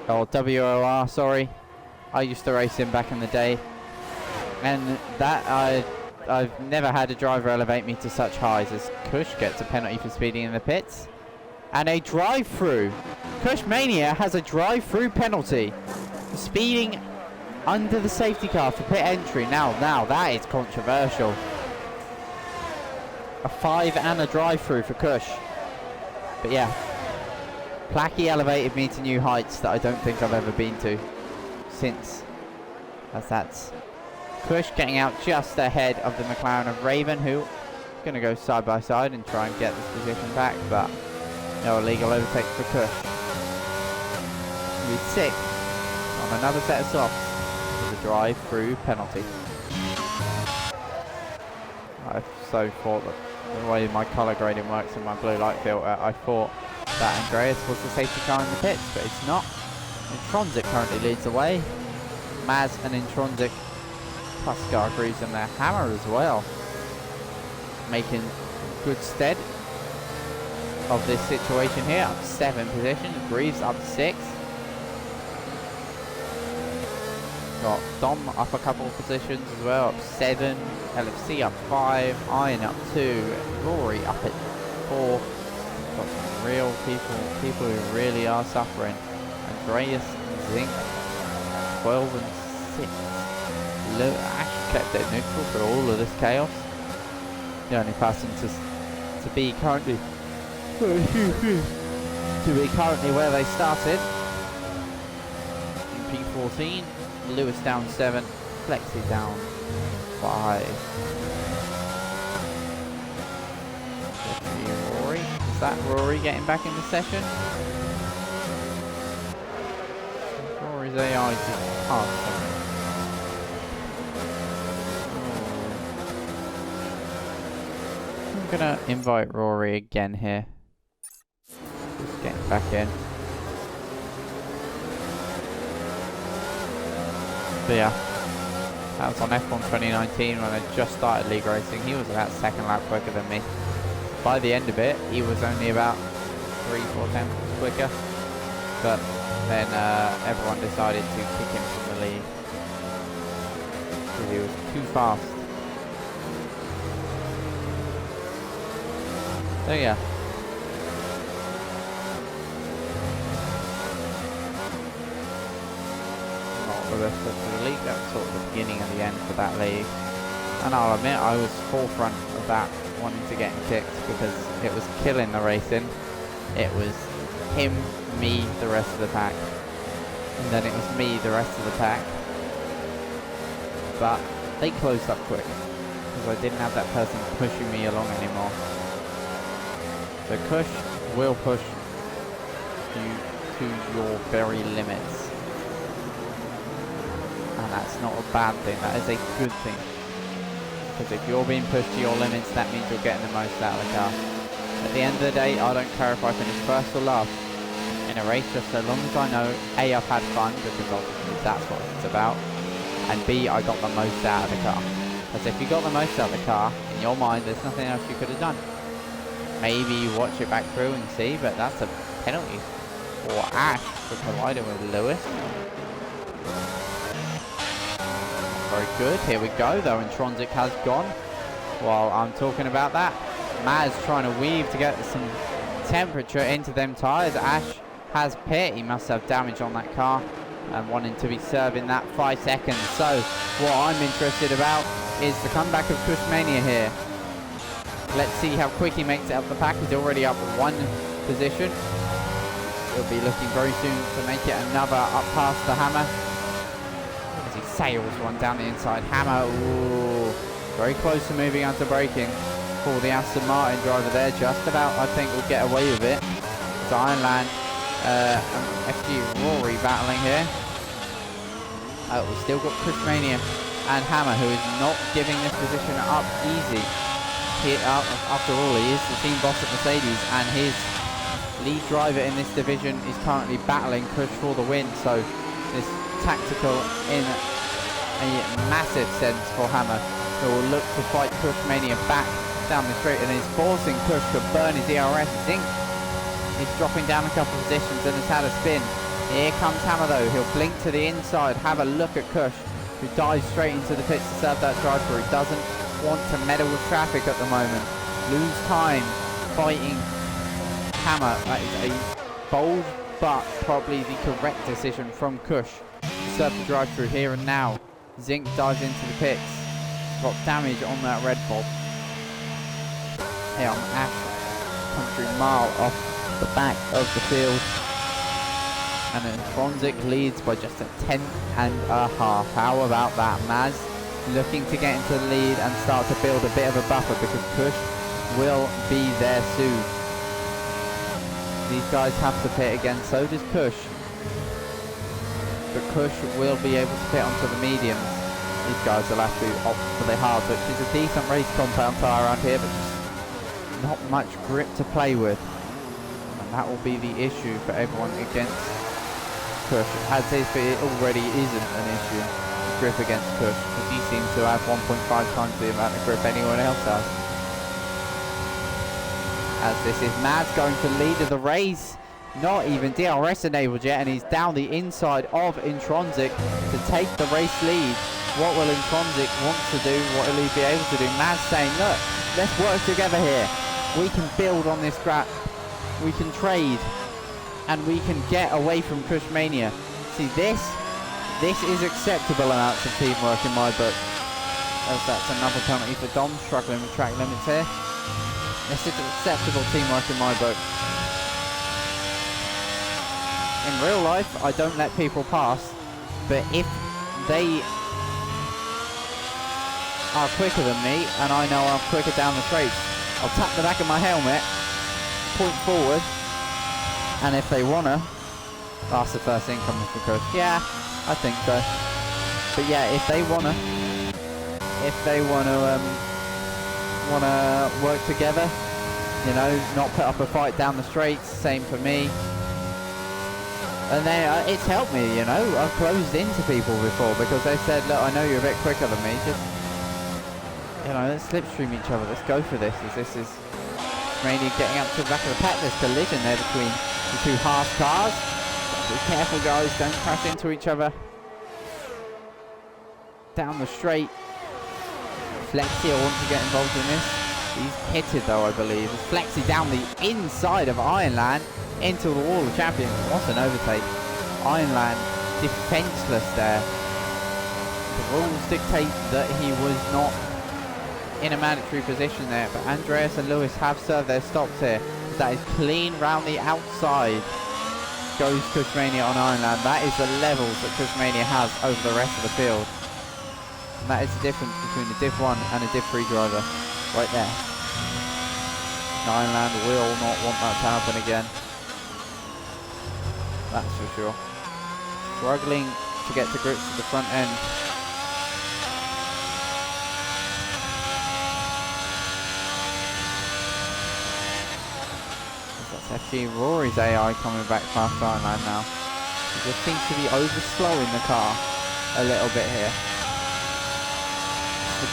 or WOR, sorry. I used to race him back in the day. And that I've never had a driver elevate me to such highs as Kush gets a penalty for speeding in the pits. And a drive-through. Kushmania has a drive-through penalty for speeding under the safety car for pit entry. Now that is controversial. A 5 and a drive-through for Kush. But yeah, Placky elevated me to new heights that I don't think I've ever been to since. As that's Kush getting out just ahead of the McLaren of Raven, who is going to go side by side and try and get this position back, but no illegal overtake for Kush. He's 6 on another set of softs with a drive-through penalty. I so thought that the way my colour grading works in my blue light filter, I thought that Andreas was the safety car in the pits, but it's not. Intronsic currently leads the way. Maz and Intronsic plus Gargreaves and their hammer as well, making good stead of this situation here. Up 7 positions, Greaves up 6. Got Dom up a couple of positions as well, up 7. LFC up 5. Iron up 2. Rory up at 4. Got some real people who really are suffering. Andreas and Zinc 12 and 6. Actually kept it neutral for all of this chaos. The only person to be currently where they started. In P14, Lewis down 7, Flexi down 5. Rory, is that Rory getting back in the session? Rory's AI just passed him. I'm gonna invite Rory again here. Just getting back in. But yeah, That was on F1 2019 when I just started league racing. He was about second lap quicker than me. By the end of it, he was only about 3-4 tenths quicker. But then everyone decided to kick him from the lead because he was too fast. So yeah. Not the best of the league. That was sort of the beginning and the end for that league. And I'll admit I was forefront of that, wanting to get him kicked because it was killing the racing. It was him, me, the rest of the pack. And then it was me, the rest of the pack. But they closed up quick because I didn't have that person pushing me along anymore. So Kush will push you to your very limits. And that's not a bad thing, that is a good thing. Because if you're being pushed to your limits, that means you're getting the most out of the car. At the end of the day, I don't care if I finish first or last in a race, just so long as I know A, I've had fun, because obviously that's what it's about, and B, I got the most out of the car. Because if you got the most out of the car, in your mind, there's nothing else you could have done. Maybe you watch it back through and see, but that's a penalty for Ash for colliding with Lewis. Very good, here we go, though Intronsic has gone. While I'm talking about that, Maz trying to weave to get some temperature into them tyres. Ash has pit, he must have damage on that car and wanting to be serving that 5 seconds. So what I'm interested about is the comeback of Kushmania here. Let's see how quick he makes it up the pack. He's already up 1 position. He'll be looking very soon to make it another up past the Hammer. As he sails one down the inside. Hammer, ooh, very close to moving on to braking for the Aston Martin driver there. Just about, I think, will get away with it. It's Ironland and FG Rory battling here. We've still got Kushmania and Hammer, who is not giving this position up easy. After all, he is the team boss at Mercedes, and his lead driver in this division is currently battling Kush for the win. So this tactical in a massive sense for Hammer, who will look to fight Kushmania back down the straight and is forcing Kush to burn his DRS. Zink is dropping down a couple of positions and has had a spin. Here comes Hammer though, he'll blink to the inside, have a look at Kush, who dives straight into the pits to serve that driver. He doesn't want to meddle with traffic at the moment. Lose time fighting Hammer. That is a bold but probably the correct decision from Kush to serve the drive through here and now. Zink dives into the pits. Got damage on that Red Bull. Here on Ash, country mile off the back of the field. And then Intronsic leads by just a 10.5. How about that? Maz looking to get into the lead and start to build a bit of a buffer because Kush will be there soon. These guys have to pit again, so does Kush. But Kush will be able to pit onto the mediums. These guys will have to opt for the hard, which is a decent race compound tyre around here, but just not much grip to play with. And that will be the issue for everyone against Kush, as if it already isn't an issue. Grip against Kush, because he seems to have 1.5 times the amount of grip anyone else has. As this is Maz going to lead of the race, not even DRS enabled yet, and he's down the inside of Intronsic to take the race lead. What will Intronsic want to do? What will he be able to do? Maz saying, look, let's work together here. We can build on this scrap. We can trade, and we can get away from Kushmania. See, this is acceptable amounts of teamwork in my book. As that's another penalty for Dom, struggling with track limits here. This is acceptable teamwork in my book. In real life, I don't let people pass, but if they are quicker than me, and I know I'm quicker down the straights, I'll tap the back of my helmet, point forward, and if they wanna, that's the first incoming for Kush. Yeah, I think so. But yeah, if they wanna work together, you know, not put up a fight down the straights, same for me. And then it's helped me, you know. I've closed into people before because they said, look, I know you're a bit quicker than me. Just, you know, let's slipstream each other. Let's go for this. As this is mainly getting up to the back of the pack. There's collision there between the two Haas cars. Be careful, guys. Don't crash into each other. Down the straight. Flexi, I want to get involved in this. He's hit it though, I believe. Flexi down the inside of Ironland into the wall of champions. What an overtake. Ironland defenseless there. The rules dictate that he was not in a mandatory position there, but Andreas and Lewis have served their stops here. That is clean round the outside. Goes Cushmania on Ironland. That is the levels that Cushmania has over the rest of the field. And that is the difference between a Div 1 and a Div 3 driver. Right there. Ironland will not want that to happen again. That's for sure. Struggling to get to grips with the front end. That's FG Rory's AI coming back past Ironland now. He just seems to be over-slowing the car a little bit here.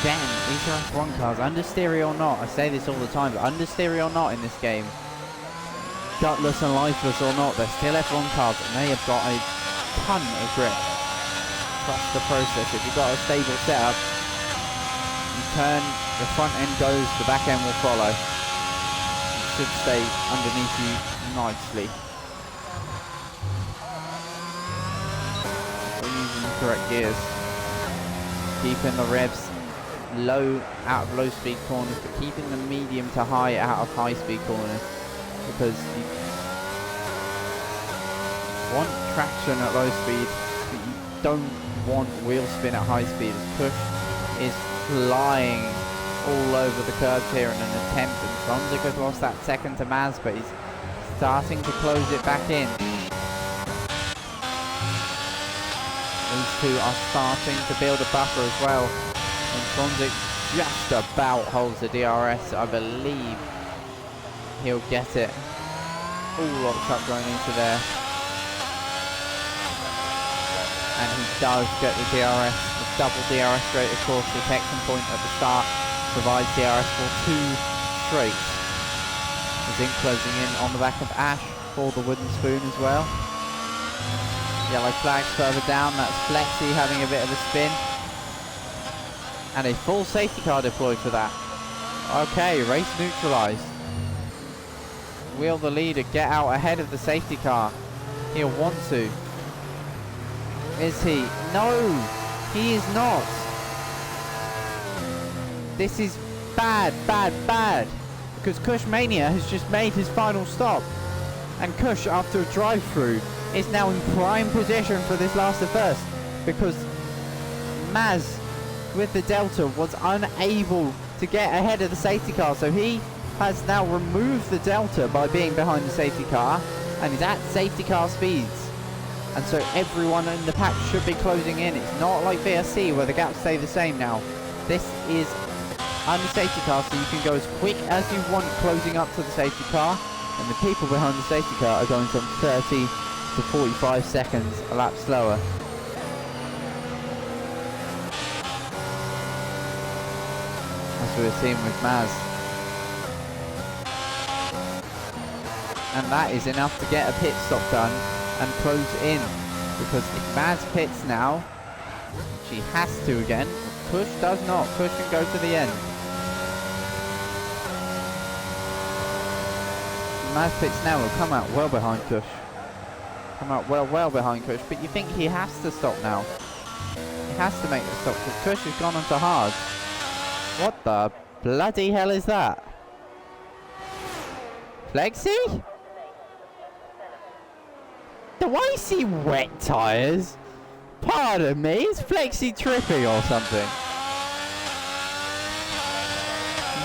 Again, these are F1 cars, understeery or not. I say this all the time, but understeery or not in this game, gutless and lifeless or not, they're still F1 cars and they have got a ton of grip. Trust the process. If you've got a stable setup, you turn, the front end goes, the back end will follow. It should stay underneath you nicely. We're using the correct gears. Keeping the revs low out of low speed corners, but keeping the medium to high out of high speed corners, because you want traction at low speed, but you don't want wheel spin at high speed. Push is flying all over the curves here in an attempt, and Fonzik has lost that second to Maz, but he's starting to close it back in. These two are starting to build a buffer as well. And Fonzik just about holds the DRS. I believe he'll get it. All locked up going into there. And he does get the DRS. The double DRS straight, of course, detection point at the start provides DRS for 2 straight. Zink closing in on the back of Ash for the wooden spoon as well. Yellow flags further down. That's Flexi having a bit of a spin. And a full safety car deployed for that. Okay, race neutralized. Will the leader get out ahead of the safety car? He'll want to. Is he? No, he is not. This is bad, bad, bad. Because Cushmania has just made his final stop. And Cush, after a drive-through, is now in prime position for this last of first. Because Maz, with the Delta, was unable to get ahead of the safety car, so he has now removed the Delta by being behind the safety car and is at safety car speeds, and so everyone in the pack should be closing in. It's not like VSC where the gaps stay the same now. This is under safety car, so you can go as quick as you want closing up to the safety car, and the people behind the safety car are going from 30 to 45 seconds a lap slower. We're seeing with Maz, and that is enough to get a pit stop done and close in, because if Maz pits now, she has to again. Cush does not. Cush can go to the end. Maz pits now will come out well behind Cush. Come out well behind Cush, but you think he has to stop now. He has to make the stop because Cush has gone onto hard. What the bloody hell is that? Flexi? Do I see wet tyres? Pardon me, is Flexi tripping or something?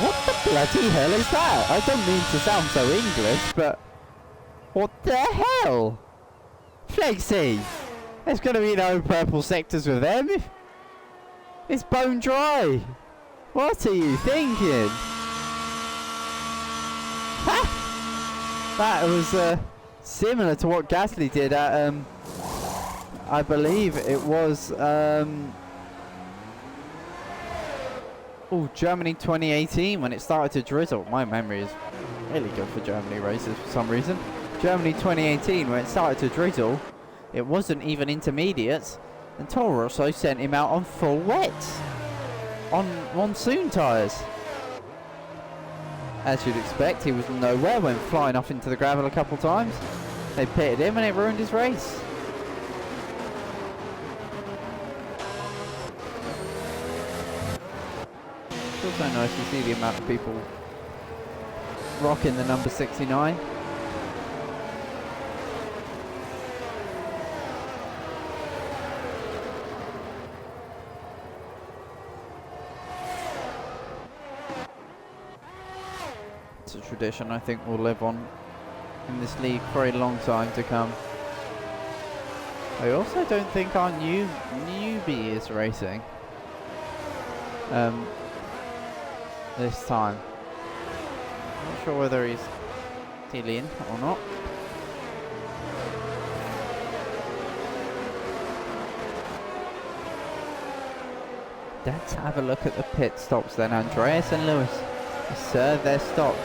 What the bloody hell is that? I don't mean to sound so English, but what the hell? Flexi! There's gonna be no purple sectors with them. It's bone dry. What are you thinking? Ha! That was similar to what Gasly did at, I believe it was, Germany 2018 when it started to drizzle. My memory is really good for Germany races for some reason. Germany 2018 when it started to drizzle, it wasn't even intermediates, and Toro Rosso sent him out on full wets on monsoon tyres. As you'd expect, he was nowhere, went flying off into the gravel a couple times. They pitted him and it ruined his race. It's also nice to see the amount of people rocking the number 69. It's a tradition I think will live on in this league for a long time to come. I also don't think our newbie is racing this time. Not sure whether he's still in or not. Let's have a look at the pit stops then. Andreas and Lewis serve their stops.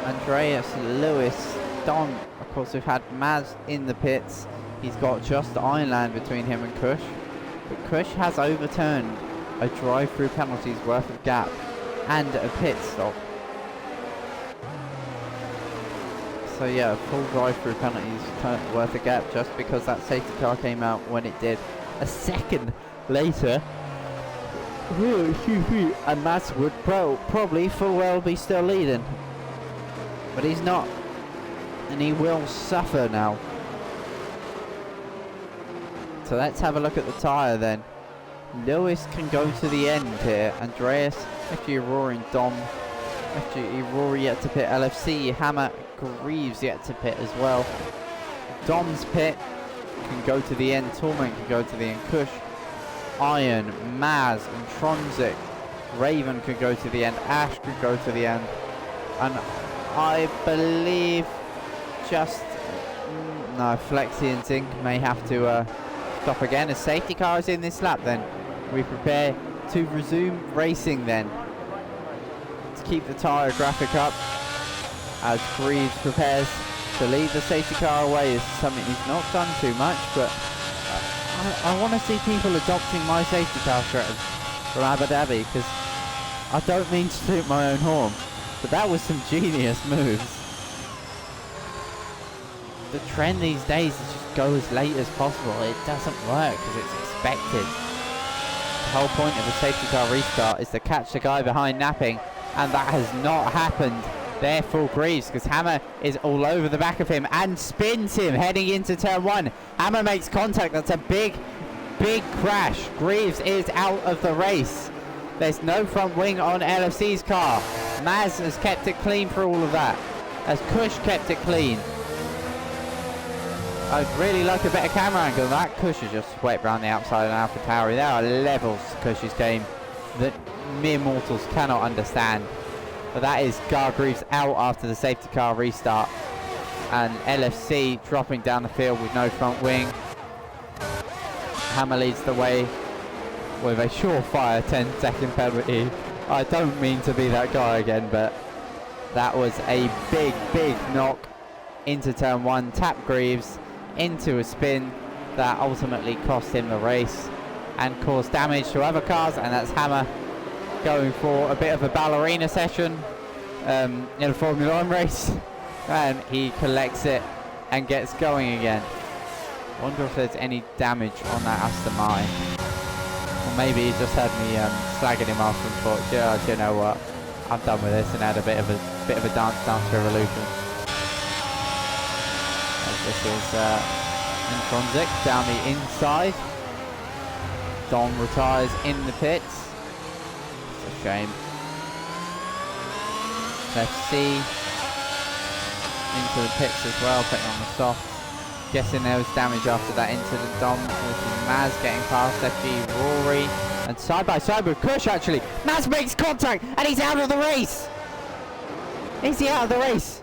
Andreas, Lewis, Don. Of course, we've had Maz in the pits. He's got just Ironland between him and Kush. But Kush has overturned a drive-through penalty's worth of gap and a pit stop. So yeah, a full drive-through penalty's worth of gap just because that safety car came out when it did. A second later, and Maz would probably full well be still leading. But he's not, and he will suffer now. So let's have a look at the tyre then. Lewis can go to the end here. Andreas, FG Roaring Dom, FG Rory yet to pit, LFC, Hammer, Greaves yet to pit as well. Dom's pit can go to the end, Torment can go to the end, Kush, Iron, Maz, and Tronzik, Raven could go to the end, Ash could go to the end, and I believe just no, Flexi and Zinc may have to stop again. A safety car is in this lap then. We prepare to resume racing then. To keep the tyre graphic up as Greaves prepares to lead the safety car away. Is something he's not done too much, but I want to see people adopting my safety car strategy from Abu Dhabi, because I don't mean to toot my own horn, but that was some genius moves. The trend these days is just go as late as possible. It doesn't work because it's expected. The whole point of a safety car restart is to catch the guy behind napping, and that has not happened. Therefore Greaves, because Hammer is all over the back of him and spins him heading into turn one. Hammer makes contact. That's a big crash. Greaves is out of the race. There's no front wing on LFC's car. Maz has kept it clean for all of that, as Kush kept it clean. I'd really like a better camera angle. That Kush has just swept around the outside of Alpha Tauri. There are levels to Kush's game that mere mortals cannot understand. But that is Greaves out after the safety car restart. And LFC dropping down the field with no front wing. Hammer leads the way with a surefire 10-second penalty. I don't mean to be that guy again, but that was a big knock into turn one. Tap Greaves into a spin that ultimately cost him the race and caused damage to other cars, and that's Hammer going for a bit of a ballerina session in a Formula 1 race, and he collects it and gets going again. Wonder if there's any damage on that Aston Martin, or maybe he just had me slagging him off and thought, yeah, you know what, I'm done with this, and had a bit of a dance revolution. This is Intronzik down the inside. Dom retires in the pits. It's a shame. FC into the pits as well, putting on the soft. Guessing there was damage after that incident. Dom with Maz getting past FG Rory. And side by side with Kush actually. Maz makes contact and he's out of the race. Is he out of the race?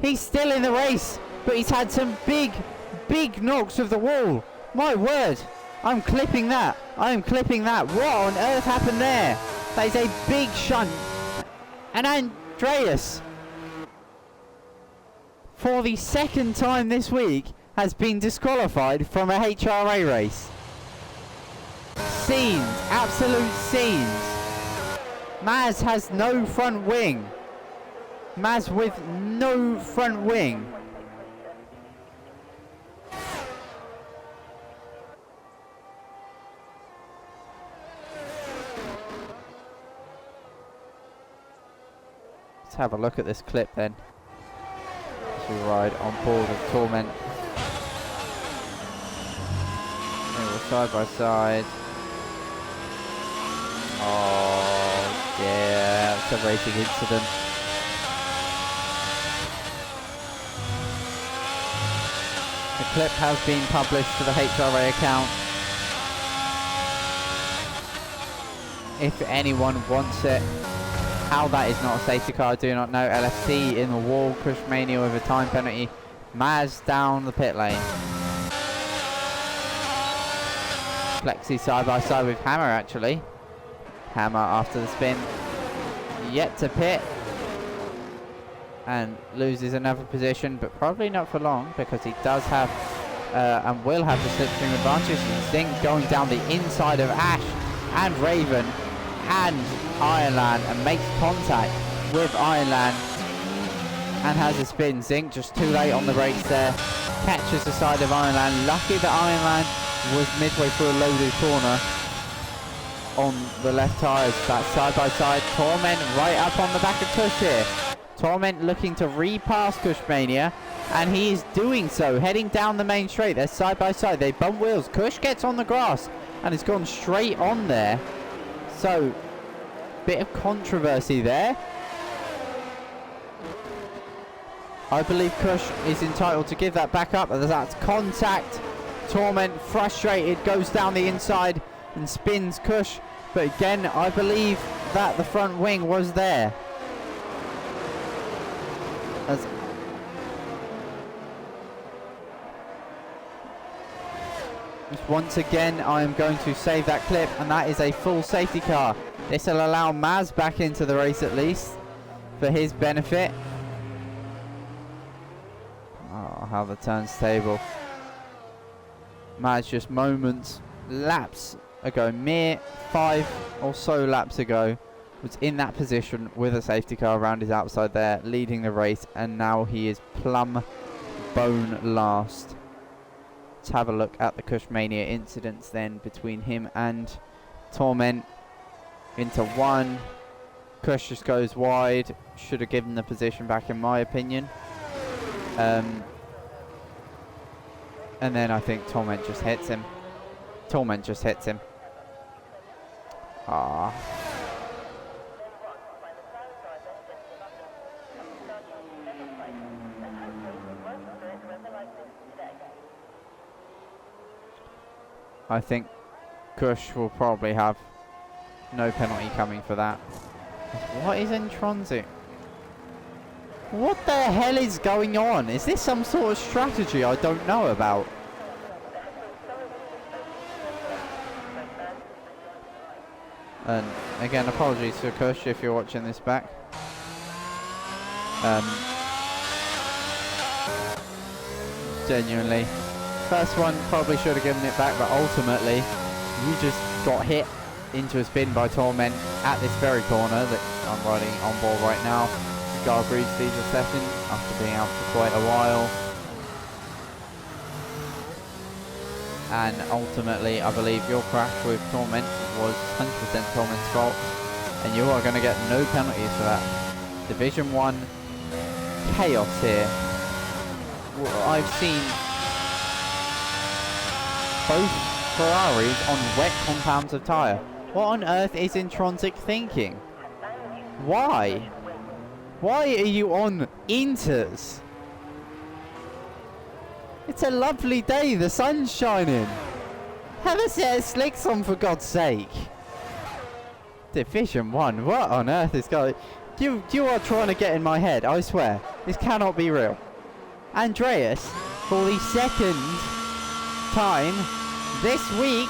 He's still in the race, but he's had some big knocks of the wall. My word. I'm clipping that. I am clipping that. What on earth happened there? That is a big shunt. And Andreas, for the second time this week, has been disqualified from a HRA race. Scenes. Absolute scenes. Maz has no front wing. Maz with no front wing. Let's have a look at this clip then. As we ride on board of Torment. They were side by side. Oh, yeah, it's a racing incident. The clip has been published to the HRA account. If anyone wants it, how that is not a safety car, I do not know. LFC in the wall, Cushmania with a time penalty. Maz down the pit lane. Flexi side by side with Hammer actually. Hammer after the spin. Yet to pit. And loses another position, but probably not for long because he does have and will have the slipstream advantage. Zink going down the inside of Ash and Raven and Ironland and makes contact with Ironland and has a spin. Zink just too late on the brakes there. Catches the side of Ironland. Lucky that Ironland was midway through a loaded corner on the left tyres. That side by side. Torment right up on the back of Kush here. Torment looking to repass Cushmania, and he is doing so, heading down the main straight. They're side by side. They bump wheels. Kush gets on the grass and has gone straight on there. So, bit of controversy there. I believe Kush is entitled to give that back up. That's contact. Torment, frustrated, goes down the inside and spins Kush. But again, I believe that the front wing was there. As once again, I am going to save that clip, and that is a full safety car. This will allow Maz back into the race at least, for his benefit. Oh, how the turntable. Maz just moments, laps ago, mere 5 or so laps ago, was in that position with a safety car around his outside there, leading the race, and now he is plumb bone last. Let's have a look at the Cushmania incidents then between him and Torment. Into one. Kush just goes wide. Should have given the position back in my opinion. And then I think Torment just hits him. Torment just hits him. Ah. I think Kush will probably have no penalty coming for that. What is intrinsic? What the hell is going on? Is this some sort of strategy I don't know about? And again, apologies to Kush if you're watching this back. Genuinely. First one, probably should have given it back, but ultimately, you just got hit into a spin by Torment at this very corner that I'm riding on board right now. Gargreaves leads a second after being out for quite a while. And ultimately, I believe your crash with Torment was 100% Torment's fault, and you are going to get no penalties for that. Division 1 chaos here. I've seen both Ferraris on wet compounds of tyre. What on earth is Intronsic thinking? Why? Why are you on Inters? It's a lovely day, the sun's shining. Have a set of slicks on for God's sake. Division 1, what on earth is going... You are trying to get in my head, I swear. This cannot be real. Andreas, for the second time this week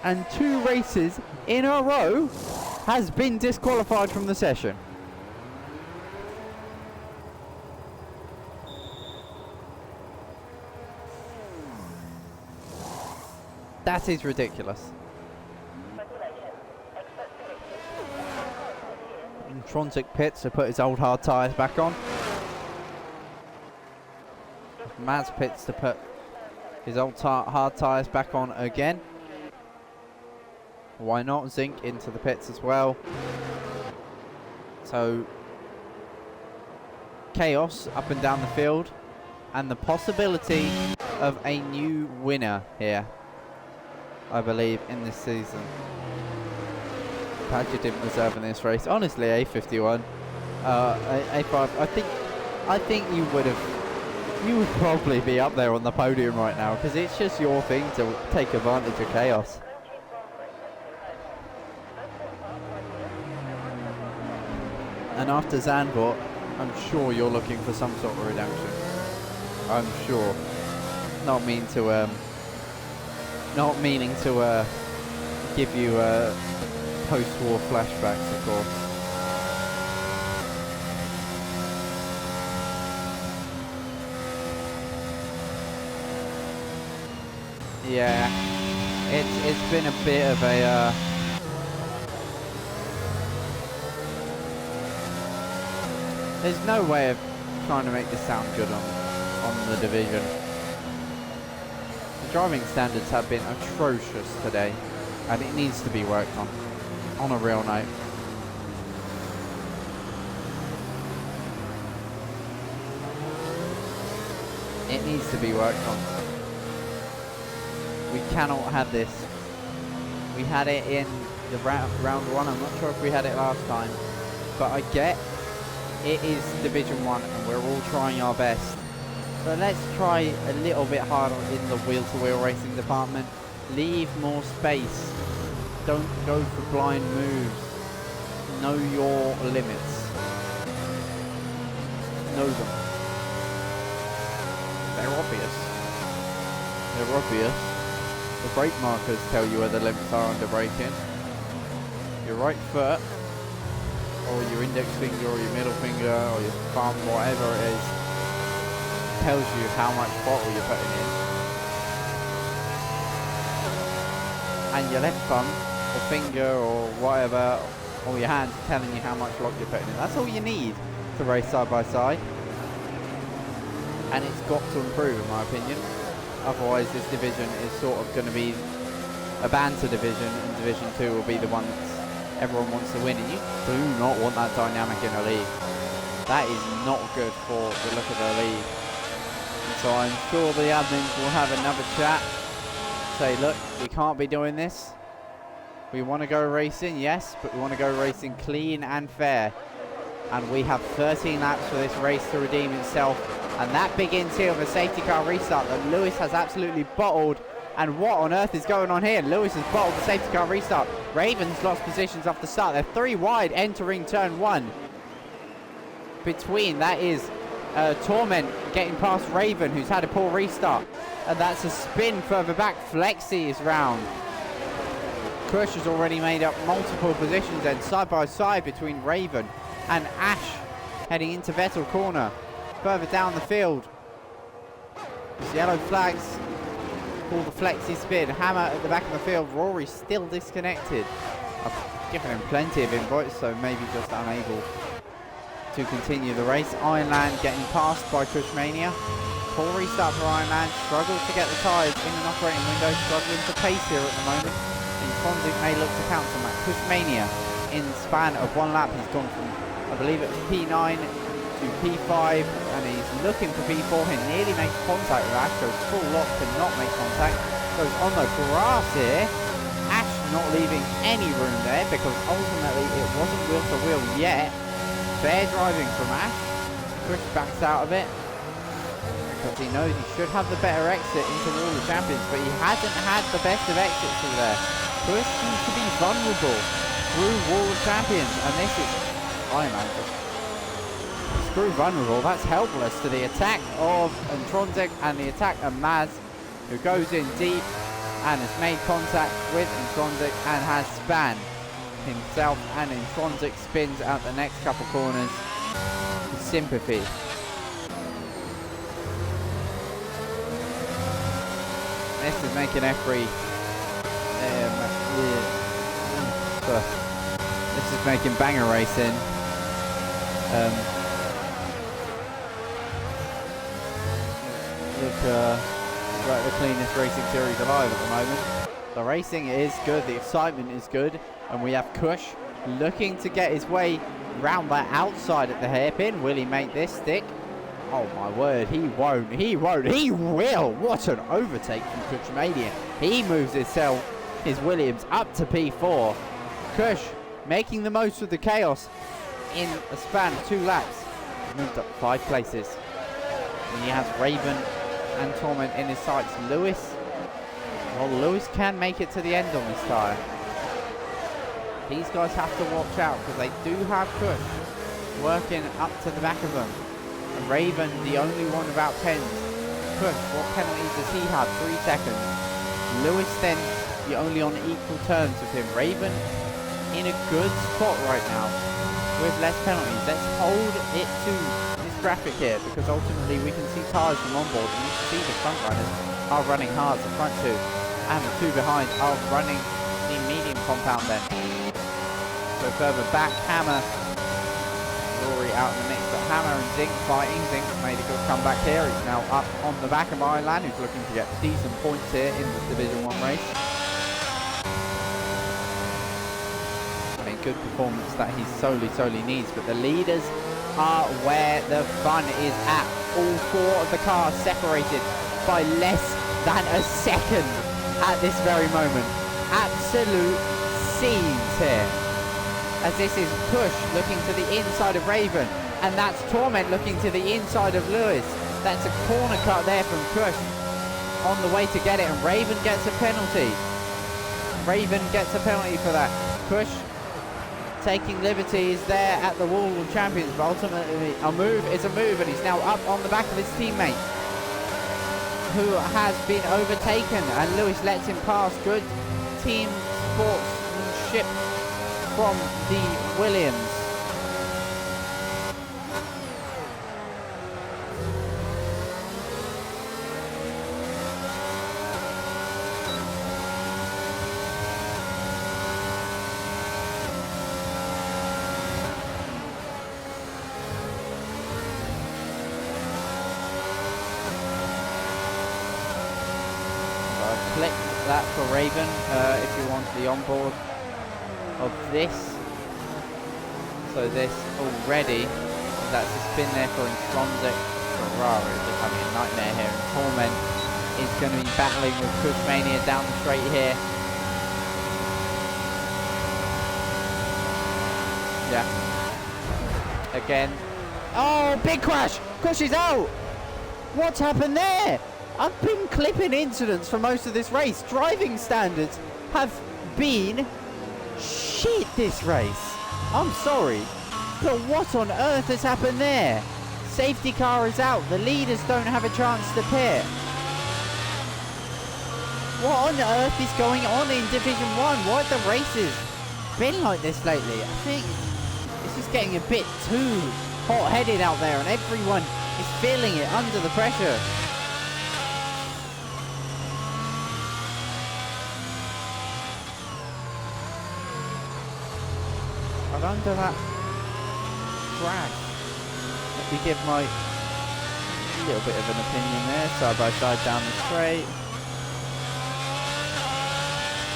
and 2 races in a row, has been disqualified from the session. That is ridiculous. And Trontic pits to put his old hard tyres back on. Mads pits to put his old hard tyres back on again. Why not? Zinc into the pits as well. So chaos up and down the field, and the possibility of a new winner here, I believe, in this season. Padgett didn't deserve in this race. Honestly, A51, A5. I think you would probably be up there on the podium right now, because it's just your thing to take advantage of chaos. And after Zandvoort, I'm sure you're looking for some sort of redemption. I'm sure. Not meaning to give you post-war flashbacks, of course. Yeah, it's been a bit of a there's no way of trying to make this sound good on the division. The driving standards have been atrocious today, and it needs to be worked on a real note. It needs to be worked on. We cannot have this. We had it in the round 1. I'm not sure if we had it last time, but I get it is Division 1 and we're all trying our best. But let's try a little bit harder in the wheel-to-wheel racing department. Leave more space. Don't go for blind moves. Know your limits. Know them. They're obvious. They're obvious. The brake markers tell you where the limits are under braking. Your right foot, or your index finger, or your middle finger, or your thumb, whatever it is, tells you how much throttle you're putting in. And your left thumb, or finger, or whatever, or your hands are telling you how much lock you're putting in. That's all you need to race side by side. And it's got to improve, in my opinion. Otherwise, this division is sort of going to be a banter division, and Division 2 will be the one that everyone wants to win, and you do not want that dynamic in a league. That is not good for the look of the league. And so I'm sure the admins will have another chat, say, look, we can't be doing this. We want to go racing, yes, but we want to go racing clean and fair. And we have 13 laps for this race to redeem itself. And that begins here with a safety car restart that Lewis has absolutely bottled. And what on earth is going on here? Lewis has bottled the safety car restart. Ravens lost positions off the start. They're 3 wide entering turn 1. Between, that is Torment getting past Raven, who's had a poor restart. And that's a spin further back. Flexi is round. Kush has already made up multiple positions then side by side between Raven and Ash heading into Vettel corner. Further down the field. It's yellow flags. Call the flexi spin. Hammer at the back of the field. Rory still disconnected. I've given him plenty of invites, so maybe just unable to continue the race. Ironland getting passed by Cushmania. Poor restart for Ironland. Struggles to get the tyres in an operating window. Struggling for pace here at the moment. And Fonzik may look to cancel that. Cushmania in the span of 1 lap. He's gone from, I believe it was P9 to P5, and he's looking for P4. He nearly makes contact with Ash. Goes full lock, cannot make contact. Goes on the grass here. Ash not leaving any room there because ultimately it wasn't wheel to wheel yet. Fair driving from Ash. Chris backs out of it because he knows he should have the better exit into Wall of Champions, but he hasn't had the best of exits through there. Chris seems to be vulnerable through Wall of Champions, and this is Ironman just crew vulnerable. That's helpless to the attack of Intronsic and the attack of Maz, who goes in deep and has made contact with Intronsic and has spanned himself, and Intronsic spins out the next couple corners with sympathy. This is making F3 this is making banger racing look like the cleanest racing series alive at the moment. The racing is good, the excitement is good, and we have Kush looking to get his way round that outside at the hairpin. Will he make this stick? Oh my word, he won't, he will! What an overtake from Kushmania. He moves his Williams up to P4. Kush making the most of the chaos in a span of 2 laps. He's moved up 5 places. And he has Raven and Torment in his sights. Lewis, well, Lewis can make it to the end on this tyre. These guys have to watch out because they do have Kush working up to the back of them. And Raven, the only one without pens. Kush, what penalties does he have? 3 seconds. Lewis then, the only on equal terms with him. Raven in a good spot right now with less penalties. Let's hold it to this graphic here because ultimately we can see tyres from on board and you can see the front runners are running hard. The front 2 and the 2 behind are running the medium compound then. So further back, Hammer, Rory out in the mix, but Hammer and Zink fighting. Zink's made a good comeback here. He's now up on the back of Ireland, who's looking to get decent points here in this Division 1 race. A good performance that he solely needs, but the leaders are where the fun is at. All 4 of the cars separated by less than a second at this very moment. Absolute scenes here, as this is Kush looking to the inside of Raven, and that's Torment looking to the inside of Lewis. That's a corner cut there from Kush on the way to get it, and Raven gets a penalty. Raven gets a penalty for that. Kush taking liberties there at the wall of champions, but ultimately a move is a move, and he's now up on the back of his teammate, who has been overtaken, and Lewis lets him pass. Good team sportsmanship from the Williams. Click that for Raven if you want the onboard of this. So this already, that's a spin there for Intronsic. Ferrari is having a nightmare here, and Torment is going to be battling with Kushmania down the straight here. Yeah. Again. Oh, big crash! Kush is out! What's happened there? I've been clipping incidents for most of this race. Driving standards have been shit this race. I'm sorry, but what on earth has happened there? Safety car is out. The leaders don't have a chance to pit. What on earth is going on in Division 1? Why have the races been like this lately? I think this is getting a bit too hot-headed out there, and everyone is feeling it under the pressure. Under that crash, let me give my little bit of an opinion there. Side by side down the straight,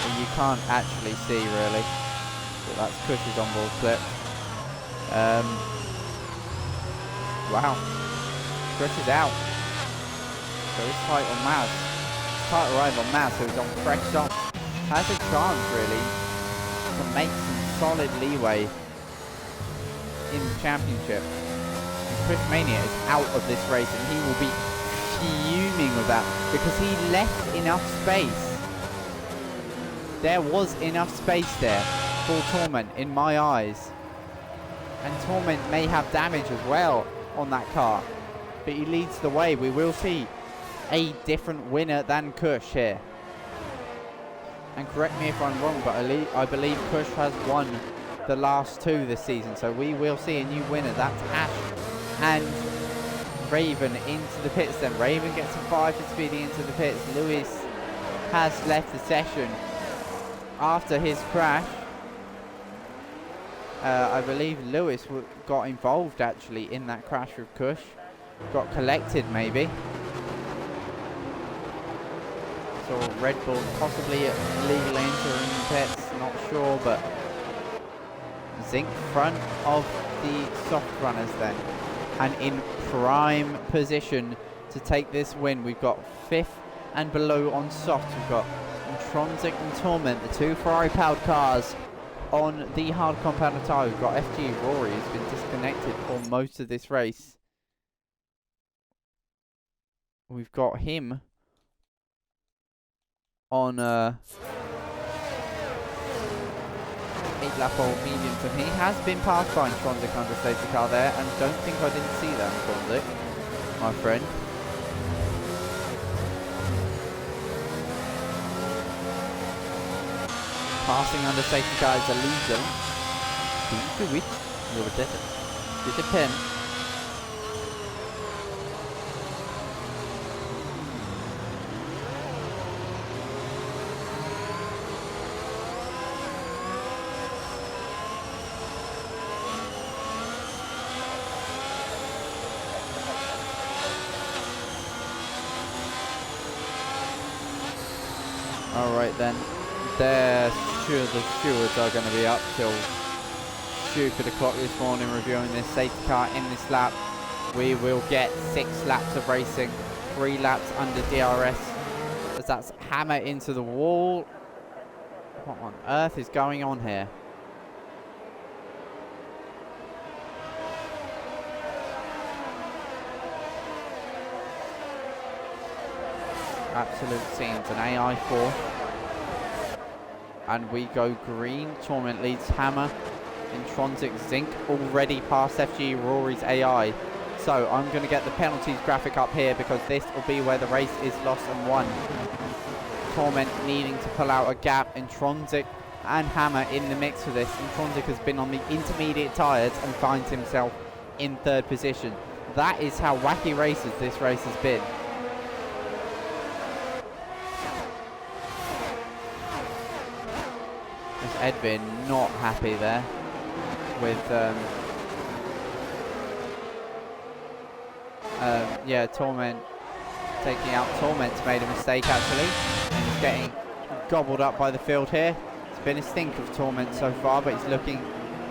and you can't actually see really, but that's Kush's onboard clip. Wow, Kush is out. So it's tight on Maz. Tight arrive on Maz, who's on fresh stop, has a chance really to make some solid leeway in the championship. Kushmania is out of this race, and he will be fuming with that because he left enough space. There was enough space there for Torment in my eyes, and Torment may have damage as well. on that car. But he leads the way. We will see a different winner than Kush here. And correct me if I'm wrong, but I believe Kush has won the last 2 this season. So we will see a new winner. That's Ash and Raven into the pits then. Raven gets a 5 for speeding into the pits. Lewis has left the session after his crash. I believe Lewis got involved actually in that crash with Kush. Got collected maybe. So Red Bull possibly illegally entering the pits, not sure, but Zinc front of the soft runners then. And in prime position to take this win. We've got 5th and below on soft. We've got Intronsic and Torment, the 2 Ferrari-powered cars on the hard compound tyre. We've got FG Rory, who's been disconnected for most of this race. We've got him on 8-lap old mediums, and he has been passed by Intronsic under safety car there, and don't think I didn't see that, Intronsic, my friend. Passing under safety car is illegal. Don't do it. You're dead. Get a pen. Alright then, the stewards are going to be up till stupid o'clock this morning reviewing this safety car in this lap. We will get 6 laps of racing, 3 laps under DRS, as that's hammer into the wall. What on earth is going on here? Absolute scenes. An AI 4. And we go green. Torment leads Hammer. Intronsic Zinc already past FG Rory's AI. So I'm going to get the penalties graphic up here because this will be where the race is lost and won. Torment needing to pull out a gap. Intronsic and Hammer in the mix for this. Intronsic has been on the intermediate tyres and finds himself in 3rd position. That is how wacky races this race has been. Edvin not happy there with yeah, Torment taking out. Torment's made a mistake actually and he's getting gobbled up by the field here. It's been a stink of Torment so far, but he's looking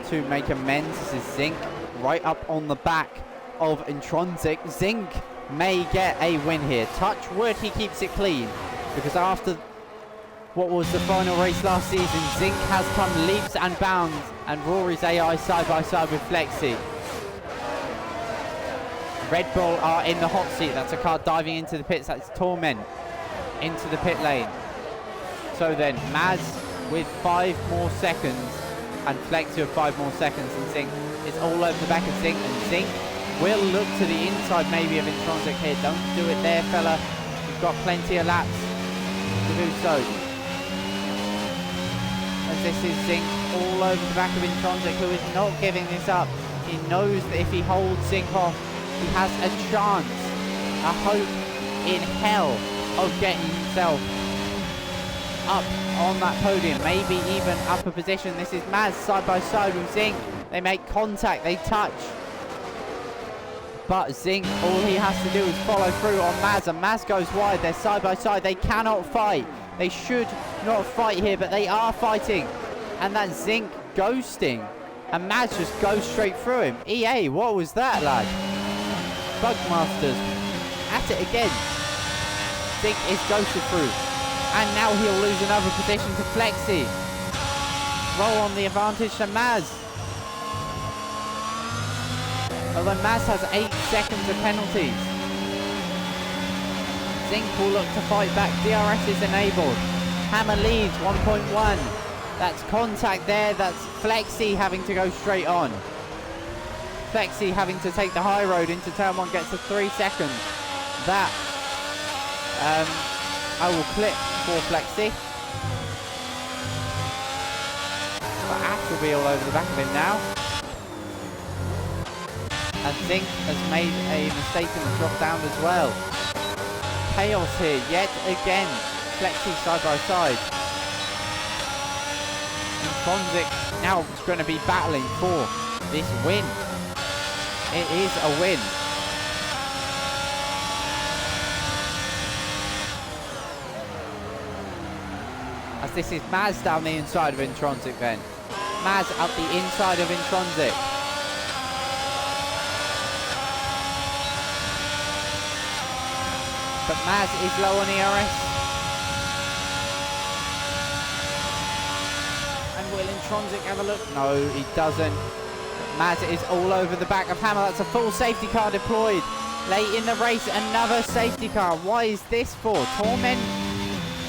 to make amends. This is Zinc right up on the back of Intronsic. Zinc may get a win here. Touch wood, he keeps it clean, because after what was the final race last season, Zinc has come leaps and bounds, and Rory's AI side by side with Flexi. Red Bull are in the hot seat. That's a car diving into the pits. That's Torment into the pit lane. So then Maz with 5 more seconds and Flexi with 5 more seconds, and Zinc is all over the back of Zinc, and Zinc will look to the inside maybe of Intronsic here. Don't do it there, fella. You've got plenty of laps to do so. As this is Zinc all over the back of Intronsic, who is not giving this up. He knows that if he holds Zinc off, he has a chance, a hope in hell of getting himself up on that podium, maybe even up a position. This is Maz side by side with Zinc. They make contact, they touch. But Zinc, all he has to do is follow through on Maz, and Maz goes wide. They're side by side. They cannot fight. They should not fight here, but they are fighting. And that's Zinc ghosting. And Maz just goes straight through him. EA, what was that, lad? Bugmasters at it again. Zinc is ghosted through. And now he'll lose another position to Flexi. Roll on the advantage to Maz. Although Maz has 8 seconds of penalties. Zinc will look to fight back. DRS is enabled. Hammer leads 1.1. That's contact there. That's Flexi having to go straight on. Flexi having to take the high road into turn 1, gets to 3 seconds. That I will clip for Flexi. But Ash will be all over the back of him now. And Zink has made a mistake in the drop down as well. Chaos here yet again. Flexi side by side. And Fonzik now is going to be battling for this win. It is a win. As this is Maz down the inside of Intronsic then. Maz up the inside of Intronsic. But Maz is low on ERS. And will Intronsic have a look? No, he doesn't. Maz is all over the back of Hammer. That's a full safety car deployed. Late in the race, another safety car. What is this for? Torment?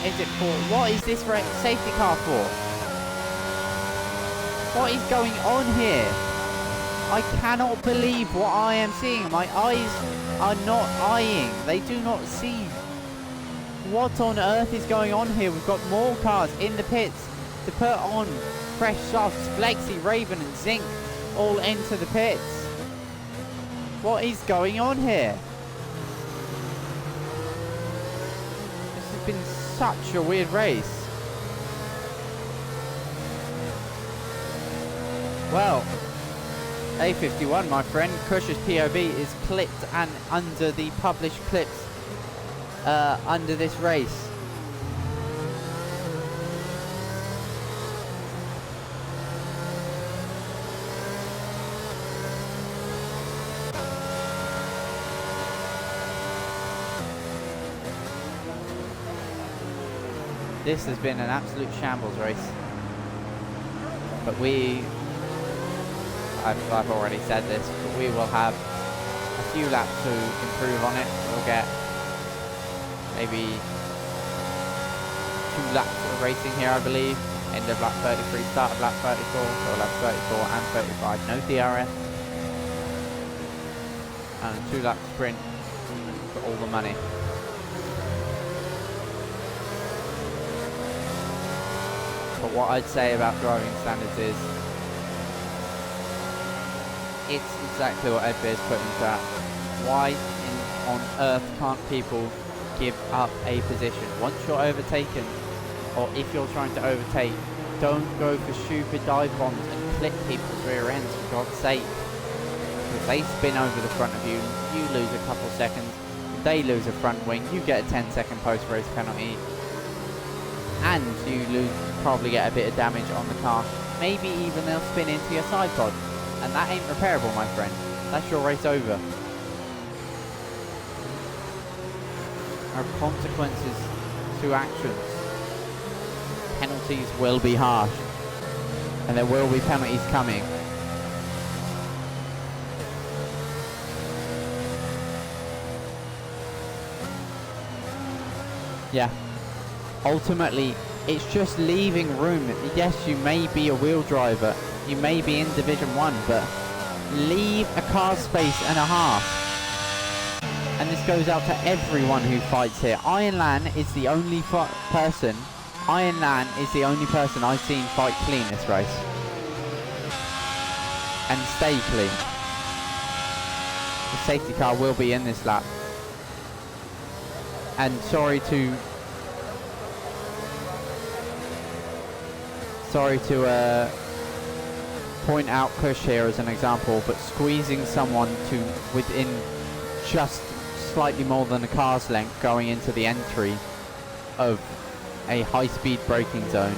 Is it for? What is this safety car for? What is going on here? I cannot believe what I am seeing. My eyes are not eyeing. They do not see. What on earth is going on here? We've got more cars in the pits to put on fresh softs. Flexi, Raven and Zink all into the pits. What is going on here? This has been such a weird race. Well, A51, my friend, Cush's POV is clipped and under the published clips under this race. This has been an absolute shambles race. But I've already said this, but we will have a few laps to improve on it. We'll get maybe 2 laps of racing here, I believe. End of lap 33, start of lap 34, so lap 34 and 35, no DRS. And a 2 lap sprint for all the money. But what I'd say about driving standards is it's exactly what Ed Beer's put into that. Why on earth can't people give up a position? Once you're overtaken, or if you're trying to overtake, don't go for stupid dive bombs and clip people's rear ends, for God's sake. If they spin over the front of you, you lose a couple seconds, they lose a front wing, you get a 10-second post-race penalty, and you probably get a bit of damage on the car. Maybe even they'll spin into your side pod. And that ain't repairable, my friend. That's your race over. There are consequences to actions. Penalties will be harsh. And there will be penalties coming. Yeah. Ultimately, it's just leaving room. Yes, you may be a wheel driver. You may be in Division 1, but leave a car space and a half. And this goes out to everyone who fights here. Ironlan is the only person I've seen fight clean this race. And stay clean. The safety car will be in this lap. And sorry to point out Kush here as an example, but squeezing someone to within just slightly more than a car's length going into the entry of a high-speed braking zone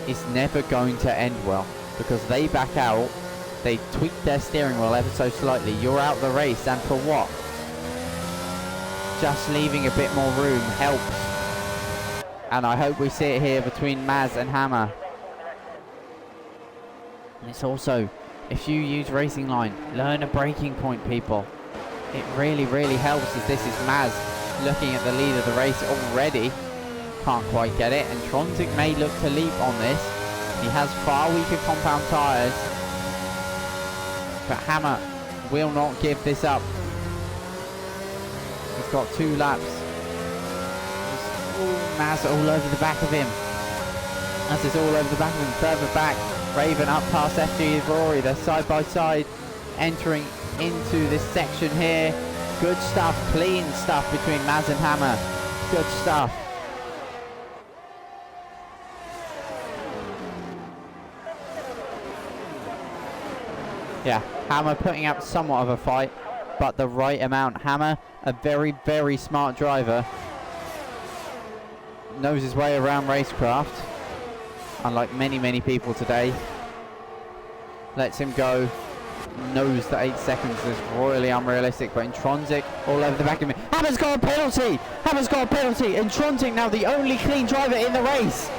is never going to end well, because they back out, they tweak their steering wheel ever so slightly, you're out the race, and for what? Just leaving a bit more room helps. And I hope we see it here between Maz and Hammer. And it's also, if you use Racing Line, learn a braking point, people. It really, really helps, as this is Maz looking at the lead of the race already. Can't quite get it, and Tronzik may look to leap on this. He has far weaker compound tyres. but Hammer will not give this up. He's got 2 laps. Maz all over the back of him. Maz is all over the back of him. Further back, Raven up past FG Rory. They're side by side, entering into this section here. Good stuff, clean stuff between Maz and Hammer. Good stuff. Yeah, Hammer putting up somewhat of a fight, but the right amount. Hammer, a very, very smart driver, knows his way around racecraft, unlike many, many people today. Lets him go, knows that 8 seconds is royally unrealistic, but Intronsic all over the back of him. Hammer's got a penalty! Hammer's got a penalty! Intronsic now the only clean driver in the race,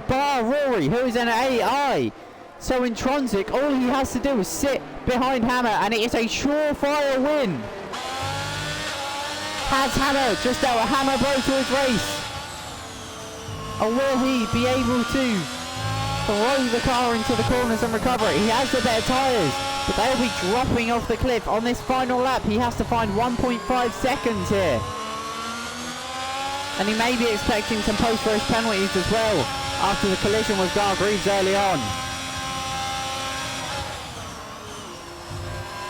bar Rory, who is an AI. So Intronsic, all he has to do is sit behind Hammer, and it is a surefire win. Has Hammer just out a Hammer blow to his race? Or will he be able to throw the car into the corners and recover it? He has the better tyres, but they'll be dropping off the cliff on this final lap. He has to find 1.5 seconds here. And he may be expecting some post-race penalties as well after the collision with Gargreaves early on.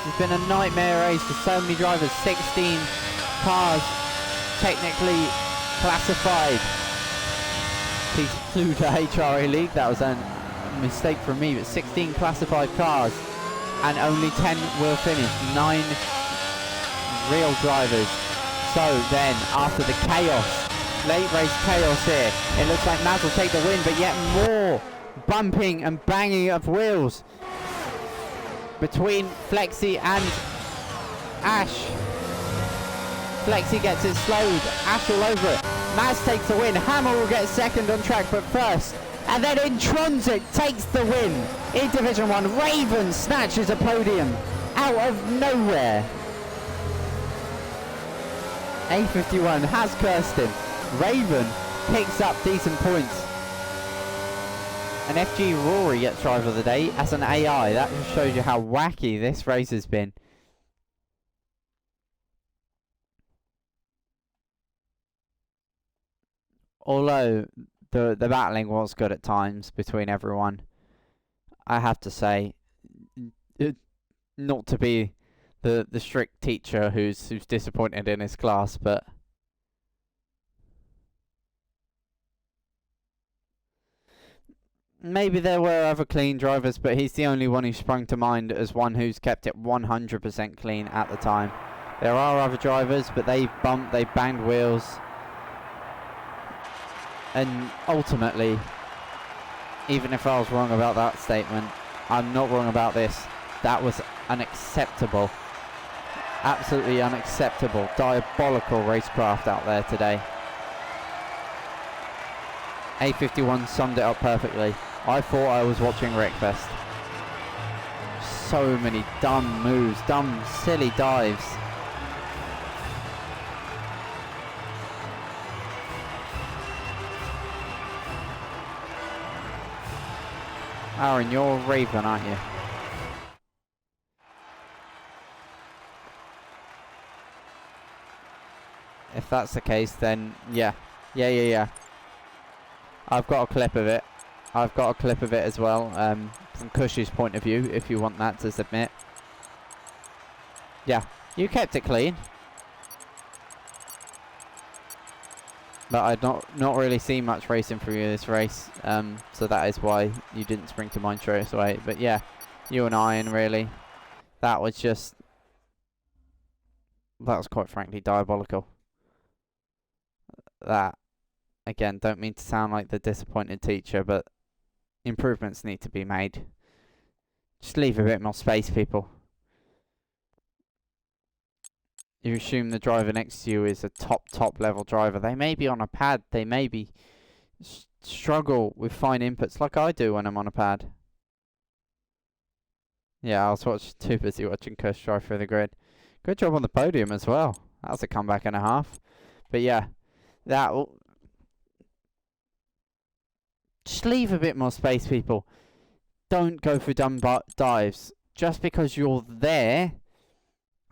It's been a nightmare race for so many drivers. 16 cars technically classified. Please include the HRA league. That was a mistake from me, but 16 classified cars and only 10 will finish. 9 real drivers. So then, after the chaos, late race chaos here, it looks like Maz will take the win, but yet more bumping and banging of wheels between Flexi and Ash. Flexi gets it slowed, Ash all over it. Maz takes the win, Hammer will get second on track, but first, and then Intronsic takes the win in Division 1. Raven snatches a podium out of nowhere. A51 has cursed him. Raven picks up decent points. And FG Rory gets driver of the day as an AI. That just shows you how wacky this race has been. Although the battling was good at times between everyone, I have to say, not to be the strict teacher who's disappointed in his class, but maybe there were other clean drivers, but he's the only one who sprung to mind as one who's kept it 100% clean at the time. There are other drivers, but they've bumped, they've banged wheels. And ultimately, even if I was wrong about that statement, I'm not wrong about this. That was unacceptable. Absolutely unacceptable. Diabolical racecraft out there today. A51 summed it up perfectly. I thought I was watching Wreckfest. So many dumb moves, dumb, silly dives. Aaron, you're Raven, aren't you? If that's the case, then yeah. I've got a clip of it. I've got a clip of it as well, from Cush's point of view, if you want that to submit. Yeah, you kept it clean. But I'd not really seen much racing from you this race, so that is why you didn't spring to mind straight away. But yeah, you and Ian, really, that was quite frankly diabolical. That, again, don't mean to sound like the disappointed teacher, but improvements need to be made. Just leave a bit more space, people. You assume the driver next to you is a top level driver. They may be on a pad. They may be struggle with fine inputs like I do when I'm on a pad. Yeah, I was too busy watching Kush drive through the grid. Good job on the podium as well. That was a comeback and a half. But yeah, just leave a bit more space, people. Don't go for dumb dives. just because you're there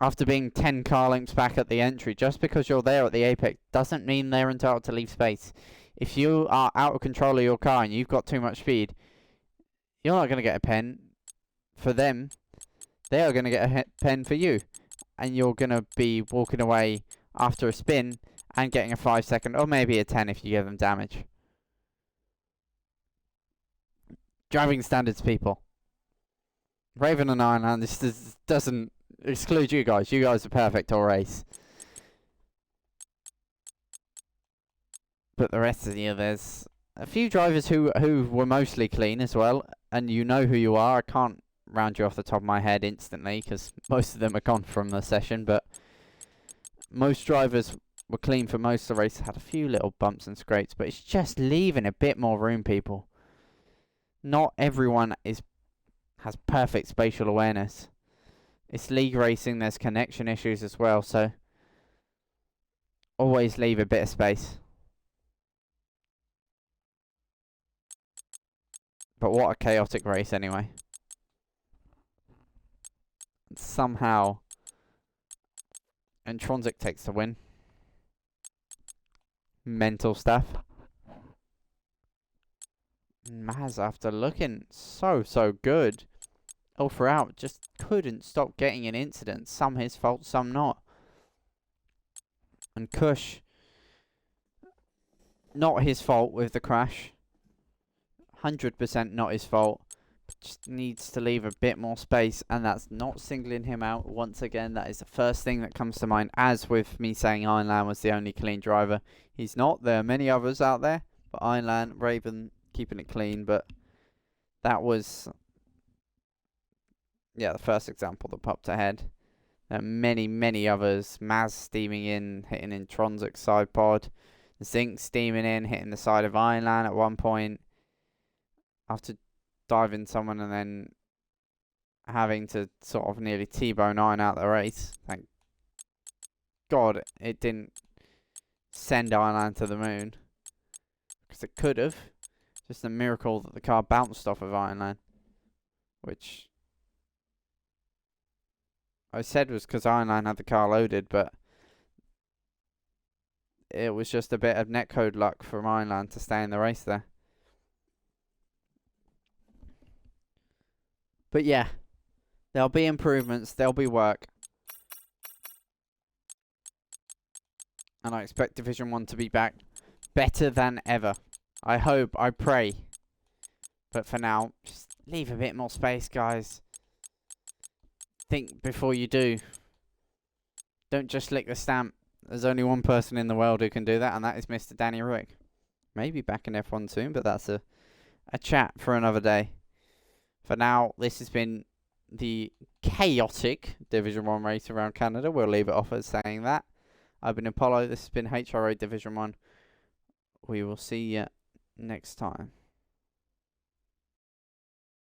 after being 10 car lengths back at the entry, just because you're there at the apex, doesn't mean they're entitled to leave space. If you are out of control of your car and you've got too much speed, you're not going to get a pen for them. They are going to get a pen for you. And you're going to be walking away after a spin and getting a 5 second, or maybe a 10 if you give them damage. Driving standards, people. Raven and Ironland, this doesn't exclude you guys. You guys are perfect all race. But the rest of you, there's a few drivers who were mostly clean as well. And you know who you are. I can't round you off the top of my head instantly because most of them are gone from the session. But most drivers were clean for most of the race. Had a few little bumps and scrapes. But it's just leaving a bit more room, people. Not everyone has perfect spatial awareness. It's league racing, there's connection issues as well, so always leave a bit of space. But what a chaotic race anyway. Somehow Intronsic takes the win. Mental stuff. Maz, after looking so good all throughout, just couldn't stop getting in incidents. Some his fault, some not. And Kush, not his fault with the crash. 100% not his fault. Just needs to leave a bit more space, and that's not singling him out. Once again, that is the first thing that comes to mind, as with me saying Ironland was the only clean driver. He's not. There are many others out there, but Ironland, Raven, keeping it clean, but that was, yeah, the first example that popped ahead. There are many others. Maz steaming in, hitting Intronsic side pod. Zinc steaming in, hitting the side of Ironland at one point after diving someone and then having to sort of nearly T-bone Iron out the race. Thank God it didn't send Ironland to the moon, because it could have. Just a miracle that the car bounced off of Ironland, which I said was because Ironland had the car loaded, but it was just a bit of netcode luck from Ironland to stay in the race there. But yeah, there'll be improvements, there'll be work. And I expect Division 1 to be back better than ever. I hope, I pray. But for now, just leave a bit more space, guys. Think before you do. Don't just lick the stamp. There's only one person in the world who can do that, and that is Mr. Danny Rick. Maybe back in F1 soon, but that's a chat for another day. For now, this has been the chaotic Division 1 race around Canada. We'll leave it off as saying that. I've been Apollo. This has been HRA Division 1. We will see you next time.